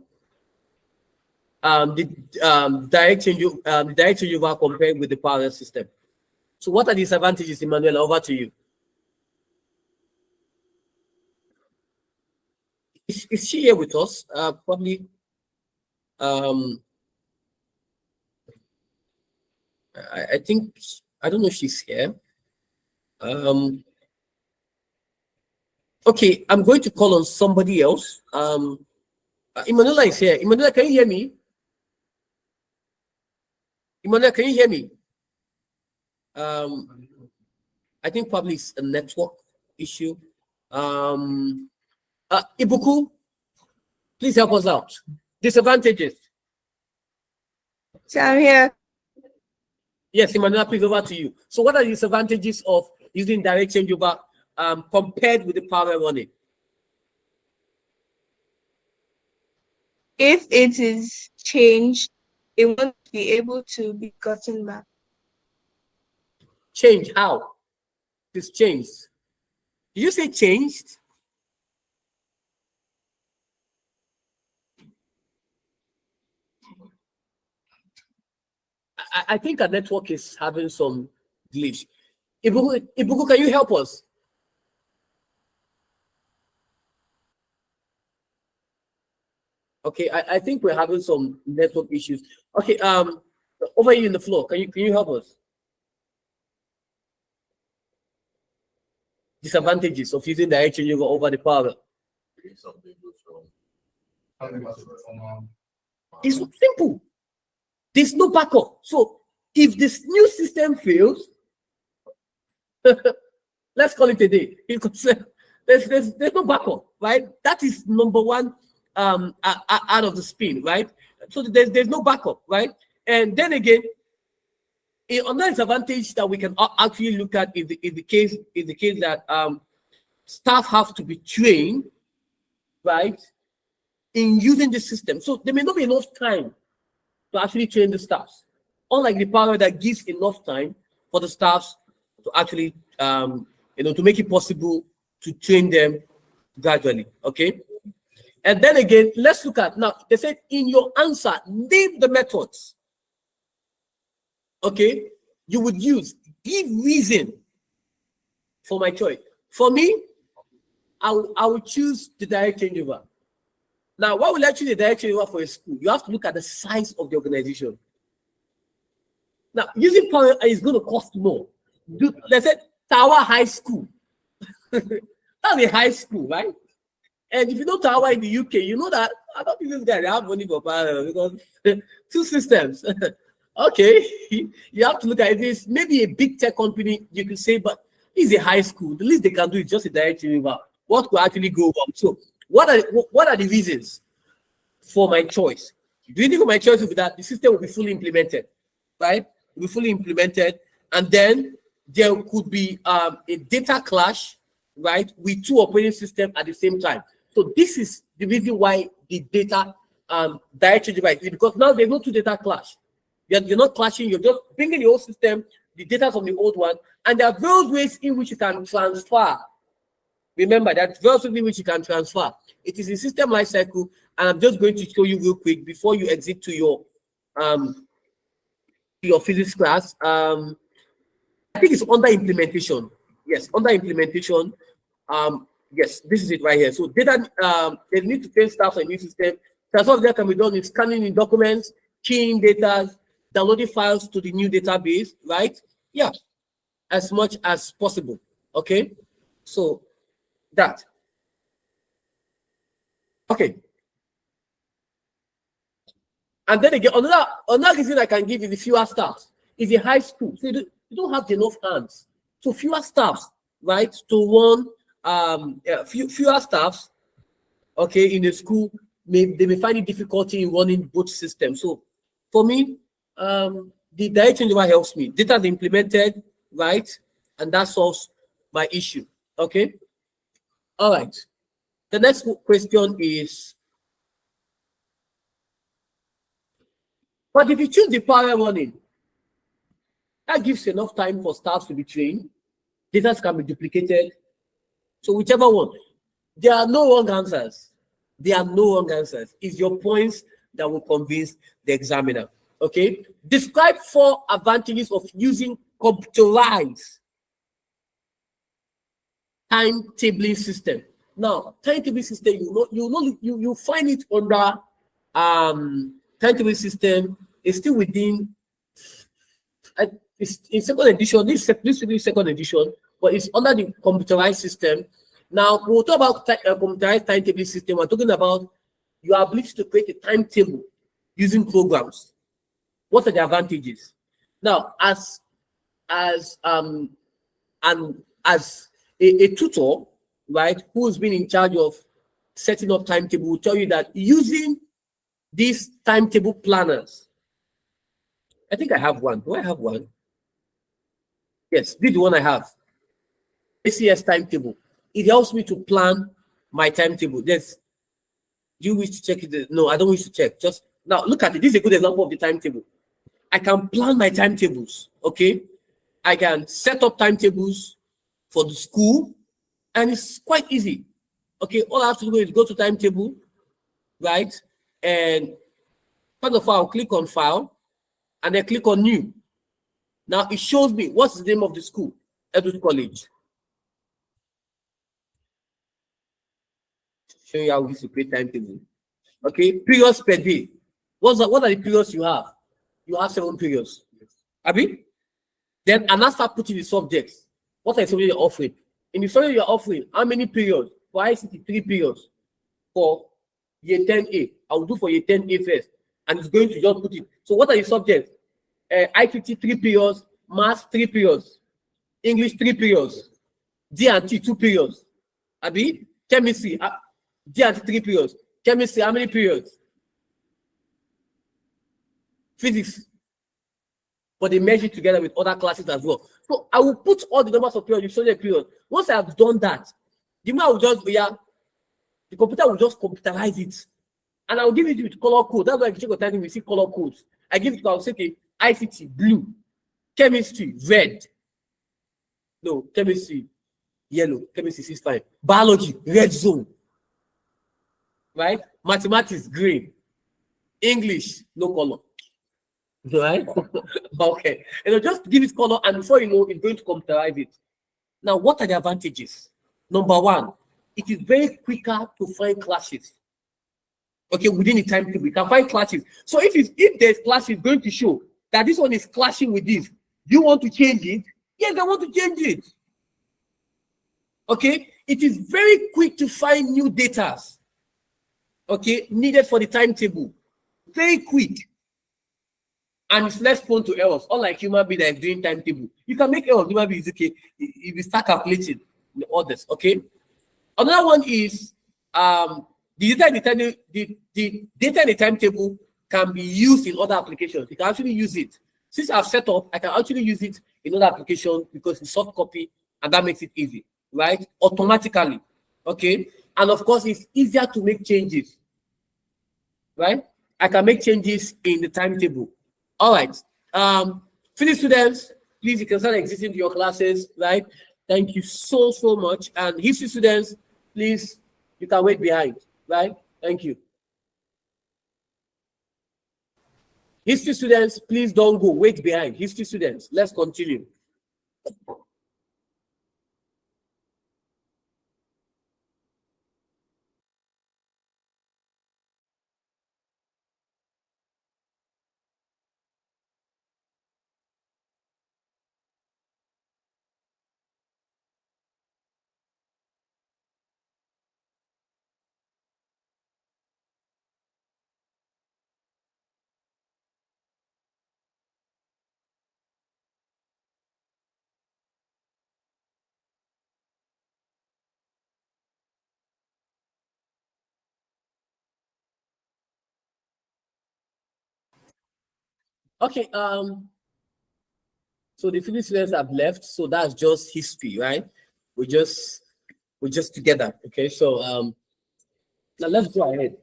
direct changeover compared with the parallel system. So what are the disadvantages, Emmanuel? Over to you. Is she here with us? Probably. I think, I don't know if she's here. Okay, I'm going to call on somebody else. Emanuela is here. Emanuela, can you hear me? Emanuela, can you hear me? I think probably it's a network issue. Ibuku, please help us out. Disadvantages. So I'm here. Yes, Emanuela, please over to you. So what are the disadvantages of using direct changeover compared with the parallel running? If it is changed, it won't be able to be gotten back. Change, how? It's changed. Did you say changed? I think our network is having some glitch. Ibuku, can you help us? Okay, I think we're having some network issues. Okay, over here in the floor, can you help us? Disadvantages of using direct changeover over the parallel. It's simple. There's no backup. So if this new system fails, let's call it a day. Because there's no backup, right? That is number one out of the spin, right? So there's no backup, right? And then again, another disadvantage that we can actually look at is the case that staff have to be trained, right, in using the system. So there may not be enough time to actually train the staffs, unlike the power that gives enough time for the staffs to actually, to make it possible to train them gradually. Okay. And then again, let's look at now. They said in your answer, name the methods. Okay, you would use, give reason for my choice. For me, I would choose the direct changeover. Now, why would I choose the direct changeover for a school? You have to look at the size of the organization. Now, using power is going to cost more. Let's say Tower High School. That's a high school, right? And if you know Tower in the UK, you know that I don't think this guy they have money for power because two systems. Okay, you have to look at this. Maybe a big tech company, you could say, but it's a high school. The least they can do is just a direct changeover. What could actually go wrong? So, what are the reasons for my choice? The reason for my choice will be that the system will be fully implemented, right? It will be fully implemented, and then there could be a data clash, right, with two operating systems at the same time. So this is the reason why the data direct changeover is because now there's no two data clash. You're not clashing. You're just bringing the old system, the data from the old one, and there are various ways in which you can transfer. Remember that various ways in which you can transfer. It is a system life cycle, and I'm just going to show you real quick before you exit to your physics class. I think it's under implementation. Yes, under implementation. Yes, this is it right here. So data, they need to train staff on a new system. Transfer of data can be done with scanning in documents, keying data, downloading files to the new database, right? Yeah, as much as possible. Okay, so that. Okay. And then again, another reason I can give you the fewer staff is a high school. So you don't have enough hands. So fewer staff, right? To run fewer staffs, okay, in the school, they may find it difficulty in running both systems. So for me, the direct changeover helps me. Data is implemented, right? And that solves my issue. Okay. All right. The next question is, but if you choose the parallel running, that gives enough time for staff to be trained, data can be duplicated. So whichever one, there are no wrong answers. There are no wrong answers. It's your points that will convince the examiner. Okay. Describe 4 advantages of using computerized timetabling system. Now, timetabling system, you find it under timetabling system is still within. It's in second edition. This is second edition, but it's under the computerized system. Now, when we talk about computerized timetabling system, we're talking about your ability to create a timetable using programs. What are the advantages? Now, as a tutor, right, who's been in charge of setting up timetable, will tell you that using these timetable planners, I think I have one. Do I have one? Yes, this is the one I have. ACS timetable. It helps me to plan my timetable. Do you wish to check it? No, I don't wish to check. Just now look at it. This is a good example of the timetable. I can plan my timetables. Okay. I can set up timetables for the school, and it's quite easy. Okay, all I have to do is go to timetable, right? And first of all, I'll click on file and then click on new. Now it shows me what's the name of the school, Edward College. Show you how we used to create timetable. Okay, periods per day. What are the periods you have? You have 7 periods. Abi? Then I now start putting the subjects. What are the subjects you're offering? In the subject you're offering, how many periods? For ICT, 3 periods. For year 10A, I will do for year 10A first. And it's going to just put it. So what are the subjects? ICT 3 periods, math 3 periods, English 3 periods, D and T 2 periods. Abi? Chemistry, D and T 3 periods. Chemistry, how many periods? Physics. But they merge it together with other classes as well. So I will put all the numbers of periods in subject period. Once I have done that, the computer will just computerize it. And I will give it with color code. That's why if you check your time, we see color codes. I give it to, I'll say, okay, ICT, blue, chemistry, red. No, chemistry, yellow, chemistry is fine. Biology, red zone. Right? Mathematics, green. English, no color. Right? Okay. And just give it color, and before you know, it's going to computerize it. Now, what are the advantages? Number 1, it is very quicker to find classes. Okay, within the time table, you can find classes. So if there's classes going to show that this one is clashing with this, do you want to change it? Yes, I want to change it. Okay, it is very quick to find new data. Okay, needed for the timetable. Very quick. And it's less prone to errors, unlike human being that is doing timetable. You can make errors, human being is okay. If you start calculating the orders, okay? Another one is the data in the timetable can be used in other applications. You can actually use it. Since I've set up, I can actually use it in other applications because it's soft copy, and that makes it easy, right? Automatically, okay? And of course, it's easier to make changes, right? I can make changes in the timetable. All right. Physics students, please, you can start exiting your classes, right? Thank you so much. And history students, please, you can wait behind, right? Thank you. History students, please don't go. Wait behind. History students, let's continue. Okay, so the physics students have left, so that's just history, right? We're just together. Okay, so Now let's go ahead.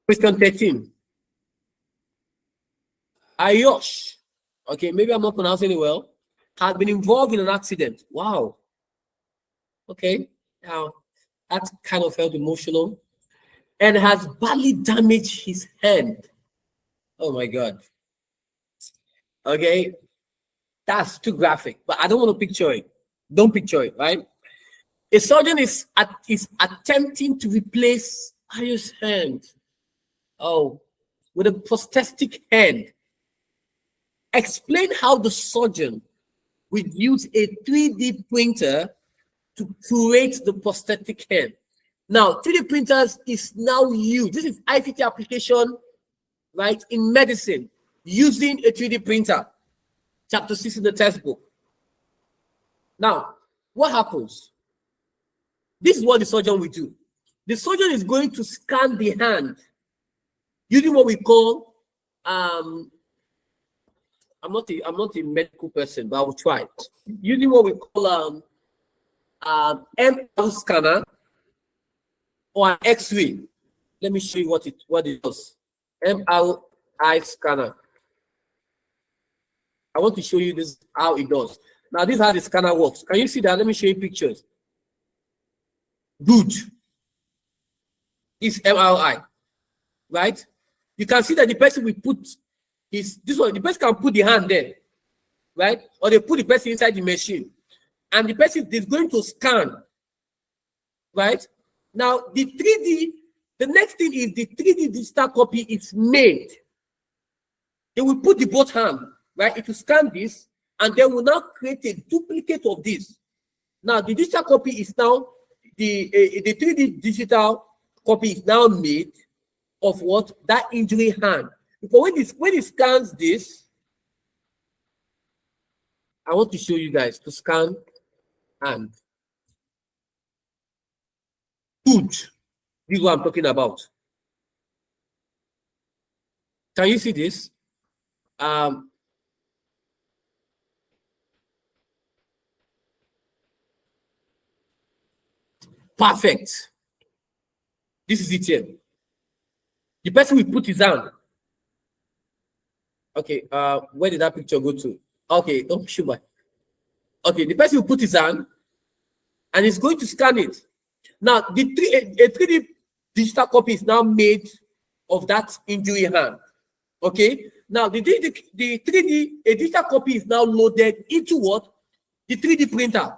Question 13. Ayosh, okay, maybe I'm not pronouncing it well, has been involved in an accident. Wow. Okay. Now that kind of felt emotional and has badly damaged his hand. Oh my God. Okay. That's too graphic, but I don't want to picture it. Don't picture it, right? A surgeon is attempting to replace Ayosh's hand. Oh, with a prosthetic hand. Explain how the surgeon would use a 3D printer to create the prosthetic hand. Now, 3D printers is now used. This is ICT application, right, in medicine, using a 3D printer. Chapter 6 in the textbook. Now, what happens? This is what the surgeon will do. The surgeon is going to scan the hand using what we call I'm not a medical person, but I will try. Using what we call MR scanner or an X-ray. Let me show you what it does. MRI scanner. I want to show you this how it does. Now this is how the scanner works. Can you see that? Let me show you pictures. Good. It's MRI, right? You can see that the person will put the person can put the hand there, right? Or they put the person inside the machine, and the person is going to scan, right? Now the 3D, the next thing is the 3D digital copy is made. They will put the both hand, right? It will scan this, and they will now create a duplicate of this. Now the digital copy is now the 3D digital copy is now made of what? That injury hand. Because when it scans this, I want to show you guys to scan hand. Good. This is what I'm talking about. Can you see this? Perfect. This is it here. The person will put his hand. Okay, where did that picture go to? Okay, don't shoot my. Okay, the person will put his hand and he's going to scan it. Now, a 3D digital copy is now made of that injury hand. Okay, now the 3D a digital copy is now loaded into what? The 3D printer.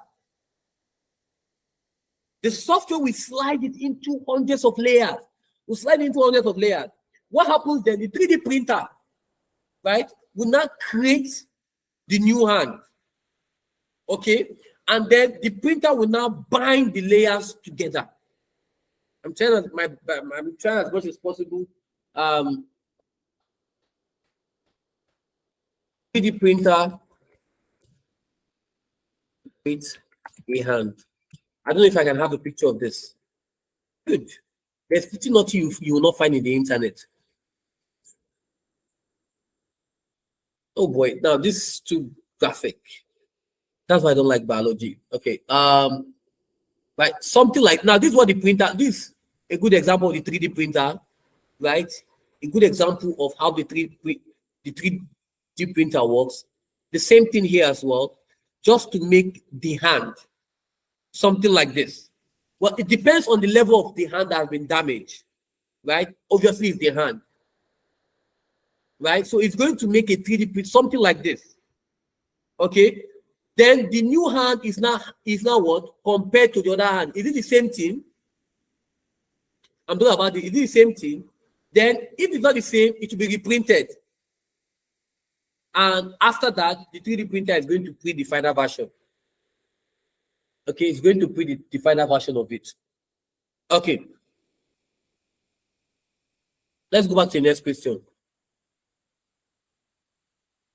The software will slide it into hundreds of layers. Will slide into hundreds of layers. What happens then? The 3D printer, right, will now create the new hand. Okay, and then the printer will now bind the layers together. I'm trying as much as possible. 3D printer with a hand. I don't know if I can have a picture of this. Good. There's pretty much you will not find in the internet. Oh boy, now this is too graphic. That's why I don't like biology. Okay. Right, something like now. This is what the printer. This is a good example of the 3D printer, right? A good example of how the 3D printer works. The same thing here as well, just to make the hand something like this. Well, it depends on the level of the hand that has been damaged, right? Obviously, it's the hand, right? So it's going to make a 3D print, something like this. Okay. Then the new hand is now what compared to the other hand? Is it the same thing? I'm talking about is it the same thing? Then if it's not the same, it will be reprinted. And after that, the 3D printer is going to print the final version. Okay, it's going to print the final version of it. Okay. Let's go back to the next question.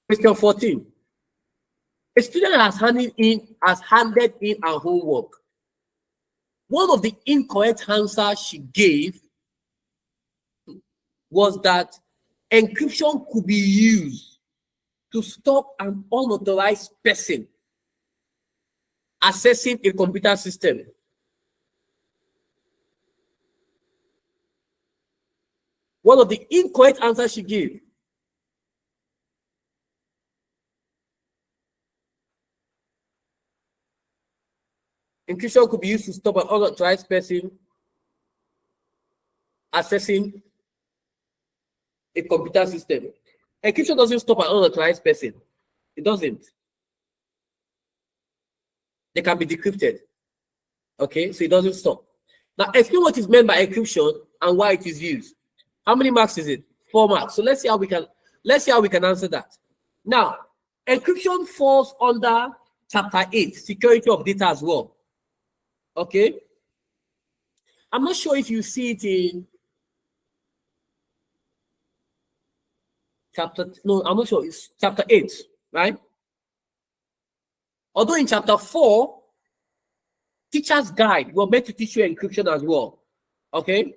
Question 14. A student has handed in her homework. One of the incorrect answers she gave was that encryption could be used to stop an unauthorized person accessing a computer system. one of the incorrect answers she gave. Encryption could be used to stop an unauthorized person accessing a computer system. Encryption doesn't stop an unauthorized person. It doesn't. They can be decrypted. Okay, so it doesn't stop. Now, explain what is meant by encryption and why it is used. How many marks is it? 4 marks. So let's see how we can answer that. Now, encryption falls under chapter 8, security of data as well. Okay. I'm not sure if you see it in I'm not sure. It's chapter 8, right? Although in chapter 4, teacher's guide, we're meant to teach you encryption as well. Okay.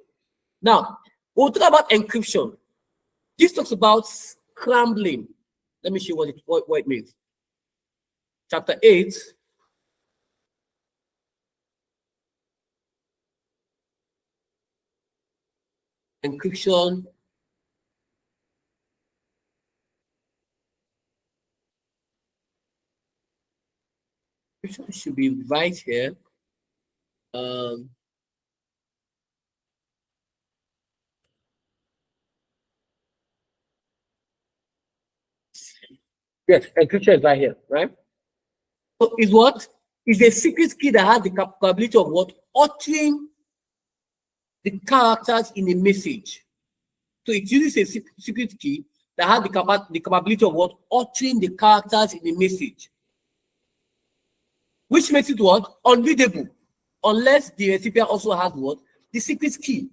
Now, we'll talk about encryption. This talks about scrambling. Let me show you what it means. Chapter 8. Encryption. Encryption should be right here. Yes, encryption is right here, right? So is what? Is a secret key that has the capability of what? Altering the characters in a message. So it uses a secret key that has the capability of what? Altering the characters in a message. Which makes it what? Unreadable. Unless the recipient also has what? The secret key.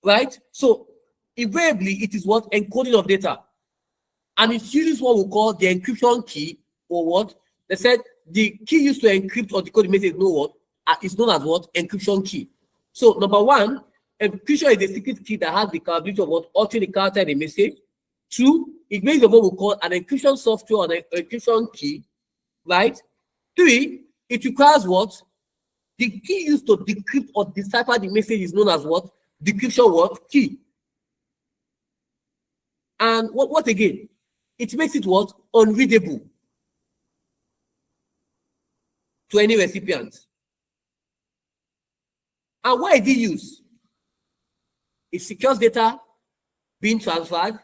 Right? So invariably it is what? Encoding of data. And it uses what we call the encryption key, or what? They said the key used to encrypt or decode the message is known as what? Encryption key. So number one, encryption is a secret key that has the capability of what? Altering the character in a message. 2, it makes of what we call an encryption software or an encryption key, right? 3, it requires what? The key used to decrypt or decipher the message is known as what? Decryption what? Key. And what again? It makes it what? Unreadable to any recipient. And why is it used? It secures data being transferred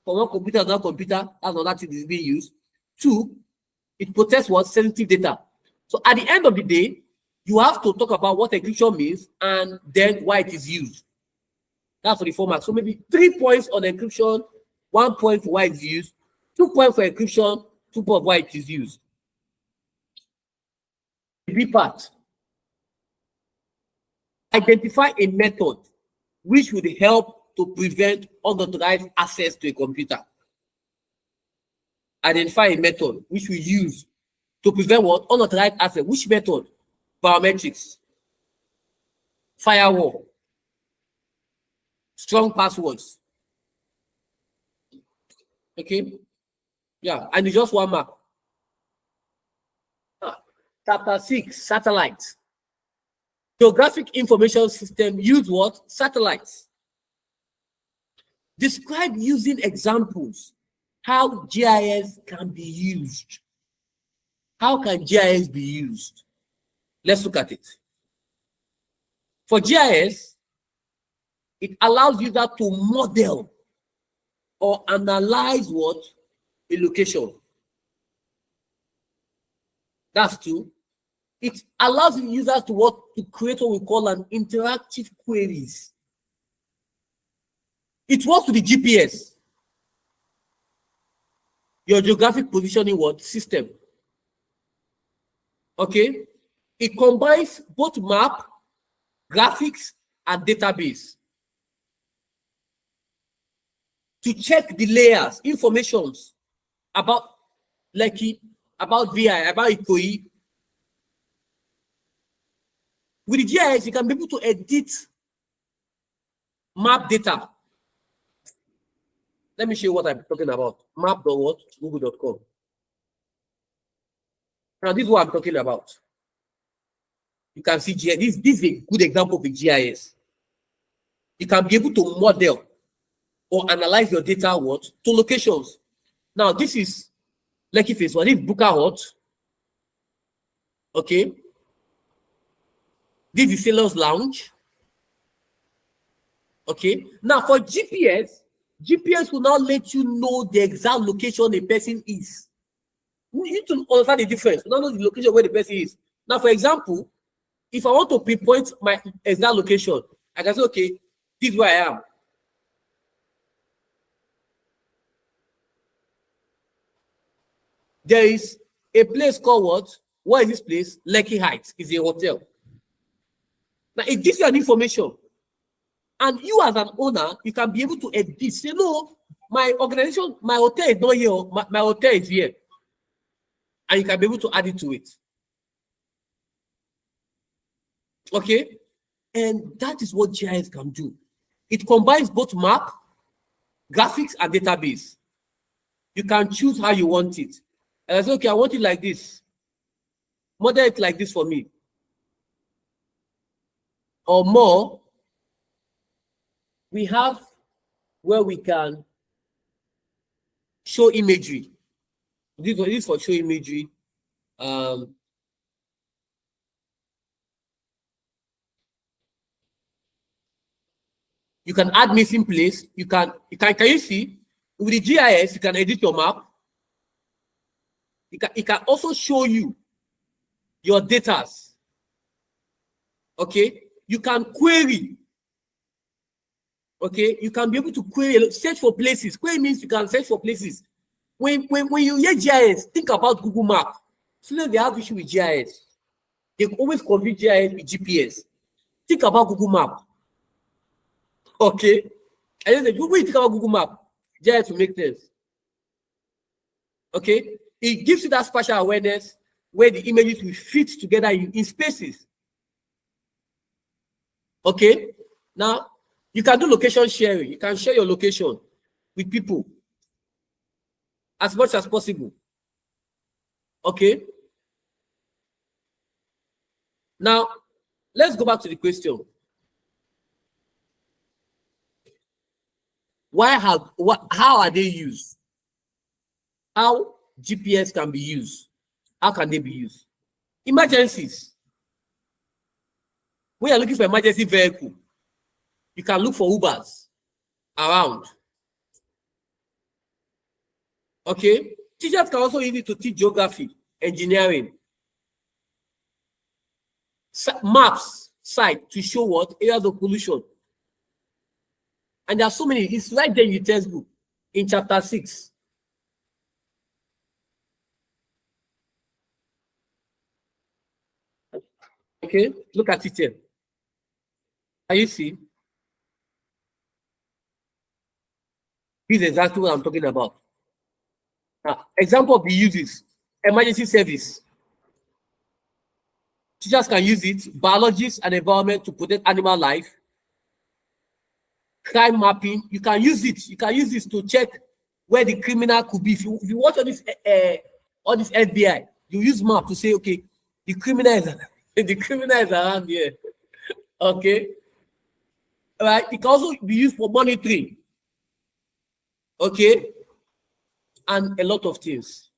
from one computer to another computer. That's another thing is being used. 2, it protects what? Sensitive data. So at the end of the day, you have to talk about what encryption means and then why it is used. That's for the format. So maybe 3 points on encryption, 1 point for why it's used, 2 points for encryption, 2 points for why it is used. The B part. Identify a method which would help to prevent unauthorized access to a computer. Identify a method which we use to prevent what? Unauthorized access. Which method? Biometrics, firewall, strong passwords. Okay? Yeah, and it's just 1 mark. Chapter 6, satellites. Geographic information system use what? Satellites. Describe using examples how GIS can be used. How can GIS be used? Let's look at it. For GIS, it allows users to model or analyze what? A location. That's 2. It allows users to create what we call an interactive queries. It works with the GPS, your geographic positioning system. Okay? It combines both map, graphics, and database to check the layers, informations about Lekki, about VI, about Ikoyi. With the GIS, you can be able to edit map data. Let me show you what I'm talking about. Map.google.com. Now, this is what I'm talking about. You can see GIS. This is a good example of a GIS. You can be able to model or analyze your data what to locations. Now, this is Lekki Phase 1. This is Buka Hut. Okay. This is Sailor's Lounge. Okay. Now, for GPS will now let you know the exact location a person is. You need to understand the difference. You don't know the location where the person is. Now, for example, if I want to pinpoint my exact location, I can say, okay, this is where I am. There is a place called what? What is this place? Lekki Heights is a hotel. Now, it gives you an information. And you as an owner, you can be able to edit. Say, no, my organization, my hotel is not here. My hotel is here. And you can be able to add it to it. Okay? And that is what GIS can do. It combines both map, graphics, and database. You can choose how you want it. And I say, okay, I want it like this. Model it like this for me. Or more, we have where we can show imagery. This is for show imagery. You can add missing place. Can you see with the GIS, you can edit your map. It can also show you your data. Okay, you can query. Okay, you can be able to query, search for places. Query means you can search for places. When you hear GIS, think about Google Map. So they have issue with GIS. They always confuse GIS with GPS. Think about Google Map. Okay, and then when you think about Google Map, GIS will make sense. Okay, it gives you that spatial awareness where the images will fit together in spaces. Okay, now you can do location sharing. You can share your location with people as much as possible. Okay, now let's go back to the question. How are they used? How GPS can be used? How can they be used? Emergencies. When you're looking for emergency vehicle, you can look for Ubers around. Okay. Teachers can also use it to teach geography, engineering, maps, site to show what areas of pollution. And there are so many. It's right there in your textbook in chapter 6. Okay, look at it here. Can you see? This is exactly what I'm talking about. Now, example of the uses: emergency service. Teachers can use it, biologists and environment to protect animal life. Crime mapping, you can use it. You can use this to check where the criminal could be. If you watch all this FBI, you use map to say, okay, the criminal is around here. Okay. All right. It can also be used for monitoring. Okay. And a lot of things.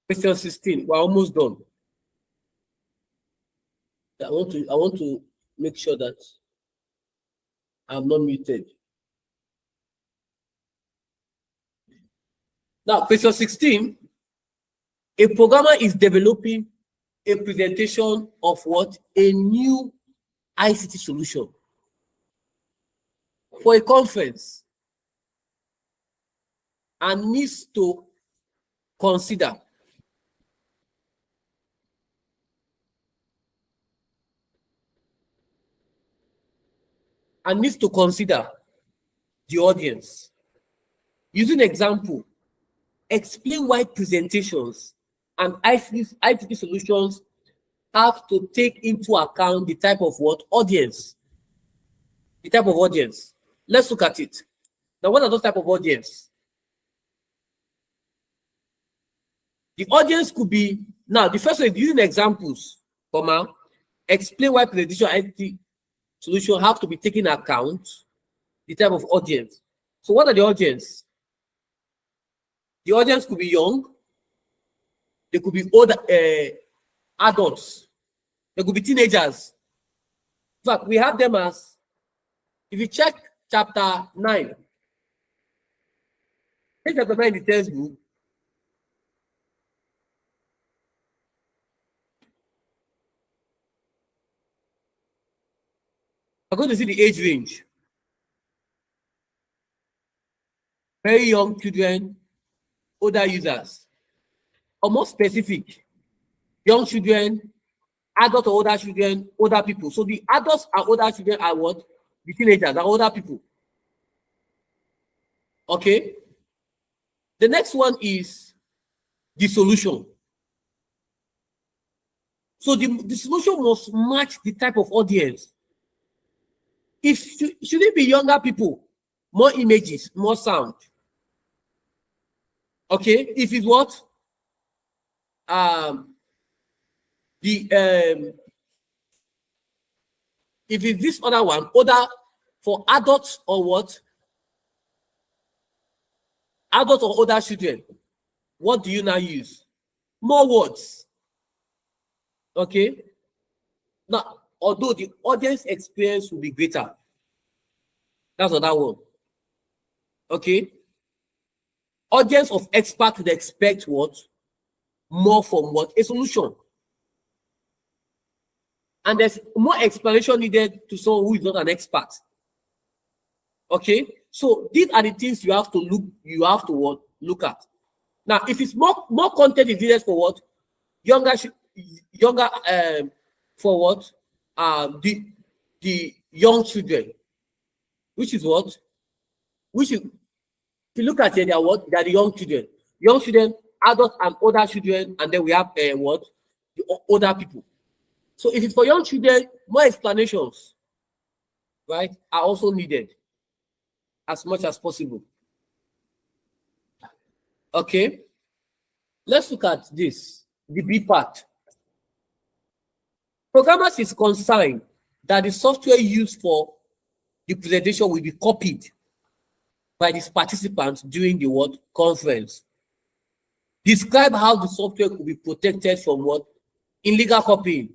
Question 16. We're almost done. I want to make sure that I'm not muted. Now, question 16. A programmer is developing a presentation of what? A new ICT solution for a conference and needs to consider the audience. Using example, explain why presentations and ICT solutions have to take into account the type of what? Audience. The type of audience. Let's look at it. Now, what are those type of audience? The audience could be, now the first one is using examples, comma, explain why presentation IT solution have to be taken account the type of audience. So what are the audience? The audience could be young, they could be older, adults, they could be teenagers. In fact, we have them as, if you check chapter 9, take chapter 9 in the textbook, we're going to see the age range. Very young children, older users, or more specific, young children, adult or older children, older people. So the adults and older children are what? The teenagers are older people. Okay. The next one is the solution. So the solution must match the type of audience. Should it be younger people, more images, more sound? Okay. If it's what? If it's this other one, older for adults or what? Adult or older children, what do you now use? More words. Okay. Now, although the audience experience will be greater, that's another one. Okay. Audience of expert would expect what? More from what? A solution. And there's more explanation needed to someone who is not an expert. Okay. So these are the things you have to what? Look at. Now, if it's more content is needed for what? Younger for what? The young children, which is what? Which is, if you look at it, they are what? They are the young children, adults and older children, and then we have what? The older people. So if it's for young children, more explanations, right, are also needed as much as possible. Okay. Let's look at this, the B part. Programmers is concerned that the software used for the presentation will be copied by these participants during the what? Conference. Describe how the software could be protected from what? Illegal copying.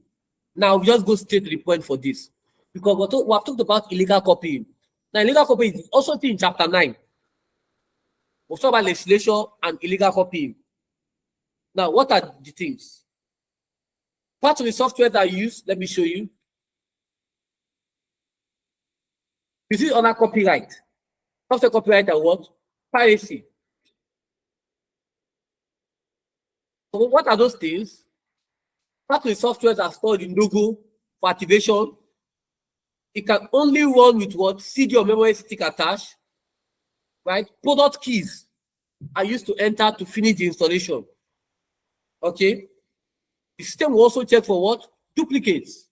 Now, we just go straight to the point for this, because we have talked about illegal copying. Now, illegal copying is also in chapter 9. We'll talk about legislation and illegal copying. Now, what are the things? Part of the software that I use, let me show you. You see under copyright. Software copyright and what? Piracy. So what are those things? Part of the software that are stored in logo for activation. It can only run with what? CD or memory stick attached. Right? Product keys are used to enter to finish the installation. Okay. The system will also check for what? Duplicates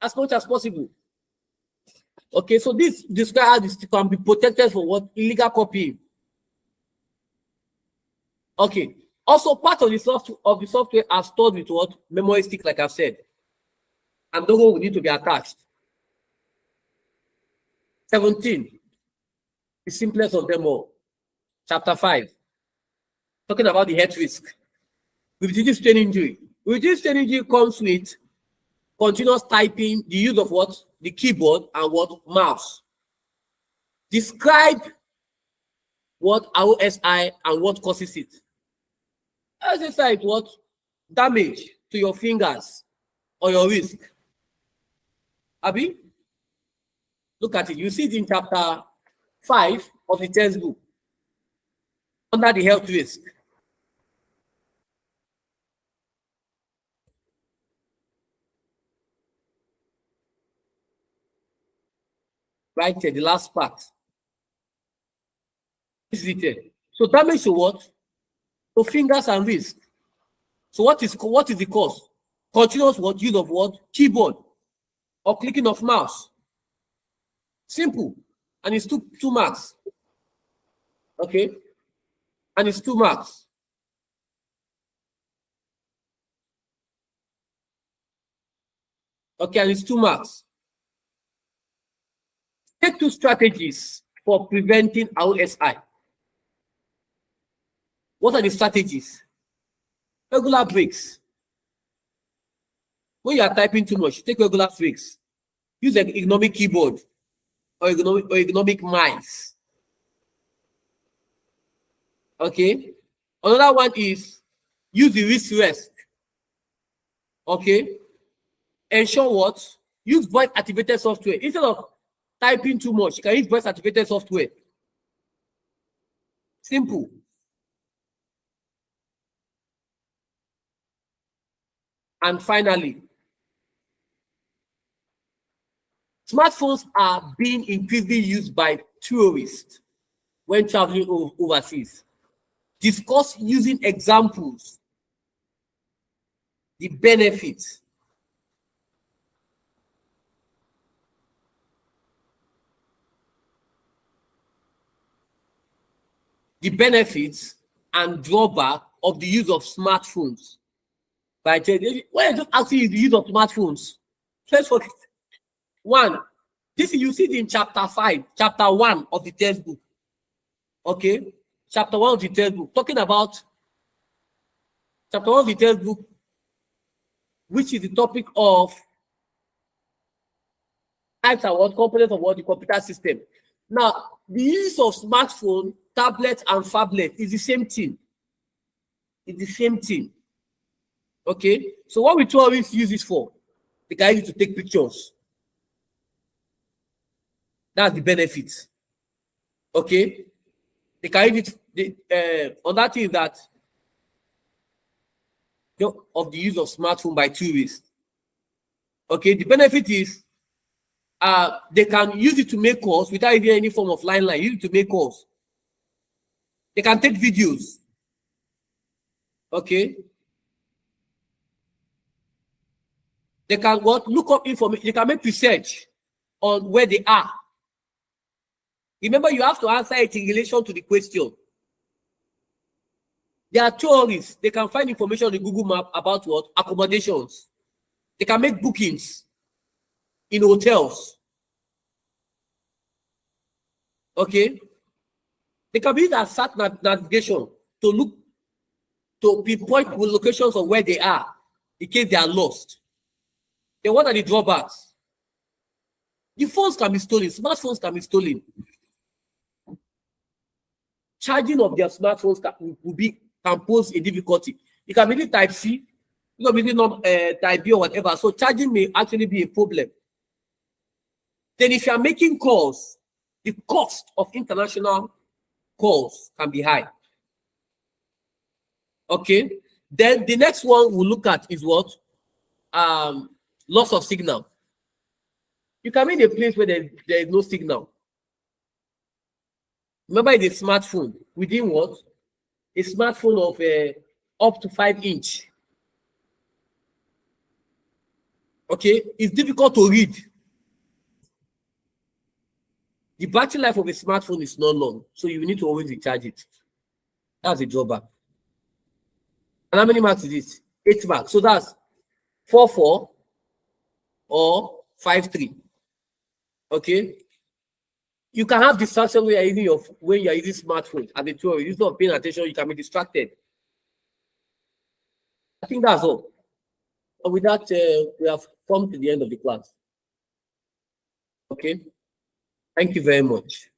as much as possible. Okay, so this describes how this can be protected from what? Illegal copying. Okay. Also, part of the software are stored with what? Memory stick, like I've said. And logo will need to be attached. 17. The simplest of them all. Chapter 5. Talking about the health risk. With reduced strain injury. Reduced strain injury comes with continuous typing, the use of what? The keyboard and what? Mouse. Describe what ROSI and what causes it. ROSI is what? Damage to your fingers or your wrist. Abi? Look at it. You see it in chapter 5 of the textbook. Under the health risk. Right here, the last part. This is it here. So damage to what? To fingers and wrist. So what is the cause? Continuous what? Use of what? Keyboard or clicking of mouse. Simple. And it's two marks. Okay. And it's 2 marks. Okay, and it's 2 marks. Take 2 strategies for preventing RSI. What are the strategies? Regular breaks. When you are typing too much, take regular breaks. Use an ergonomic keyboard or ergonomic mice. Okay. Another one is use the wrist rest. Okay. Ensure what? Use voice activated software. Instead of typing too much, you can use voice activated software. Simple. And finally, smartphones are being increasingly used by tourists when traveling overseas. Discuss using examples, the benefits, and drawback of the use of smartphones. By when I just asking you the use of smartphones, first for one, this you see it in chapter 5, chapter 1 of the textbook. Okay, chapter 1 of the textbook, talking about chapter 1 of the textbook, which is the topic of types and what components of what the computer system. Now, the use of smartphone, tablet, and phablet is the same thing. It's the same thing. Okay, so what we always use this for, they can use it to take pictures. That's the benefit. Okay, they can use it. Another thing is that of the use of smartphone by tourists. Okay, the benefit is they can use it to make calls without even any form of line. Use it to make calls. They can take videos. Okay. They can what? Look up information. They can make research on where they are. Remember, you have to answer it in relation to the question. They are tourists. They can find information on the Google map about what? Accommodations. They can make bookings in hotels. Okay. They can use that sat navigation to look, to pinpoint locations of where they are in case they are lost. Then what are the drawbacks? The phones can be stolen. Smartphones can be stolen. Charging of their smartphones can pose a difficulty. You can maybe type C, you can maybe not type B or whatever. So charging may actually be a problem. Then if you are making calls, the cost of international calls can be high. Okay. Then the next one we'll look at is what? Loss of signal. You can be in a place where there is no signal. Remember, it's a smartphone. Within what? A smartphone of up to 5-inch. Okay, it's difficult to read. The battery life of a smartphone is not long, so you need to always recharge it. That's a drawback. And how many marks is it? 8 marks. So that's 4-4 or 5-3. Okay. You can have distraction when you are using smartphone at the tour. You're not paying attention, you can be distracted. I think that's all. And with that, we have come to the end of the class. Okay. Thank you very much.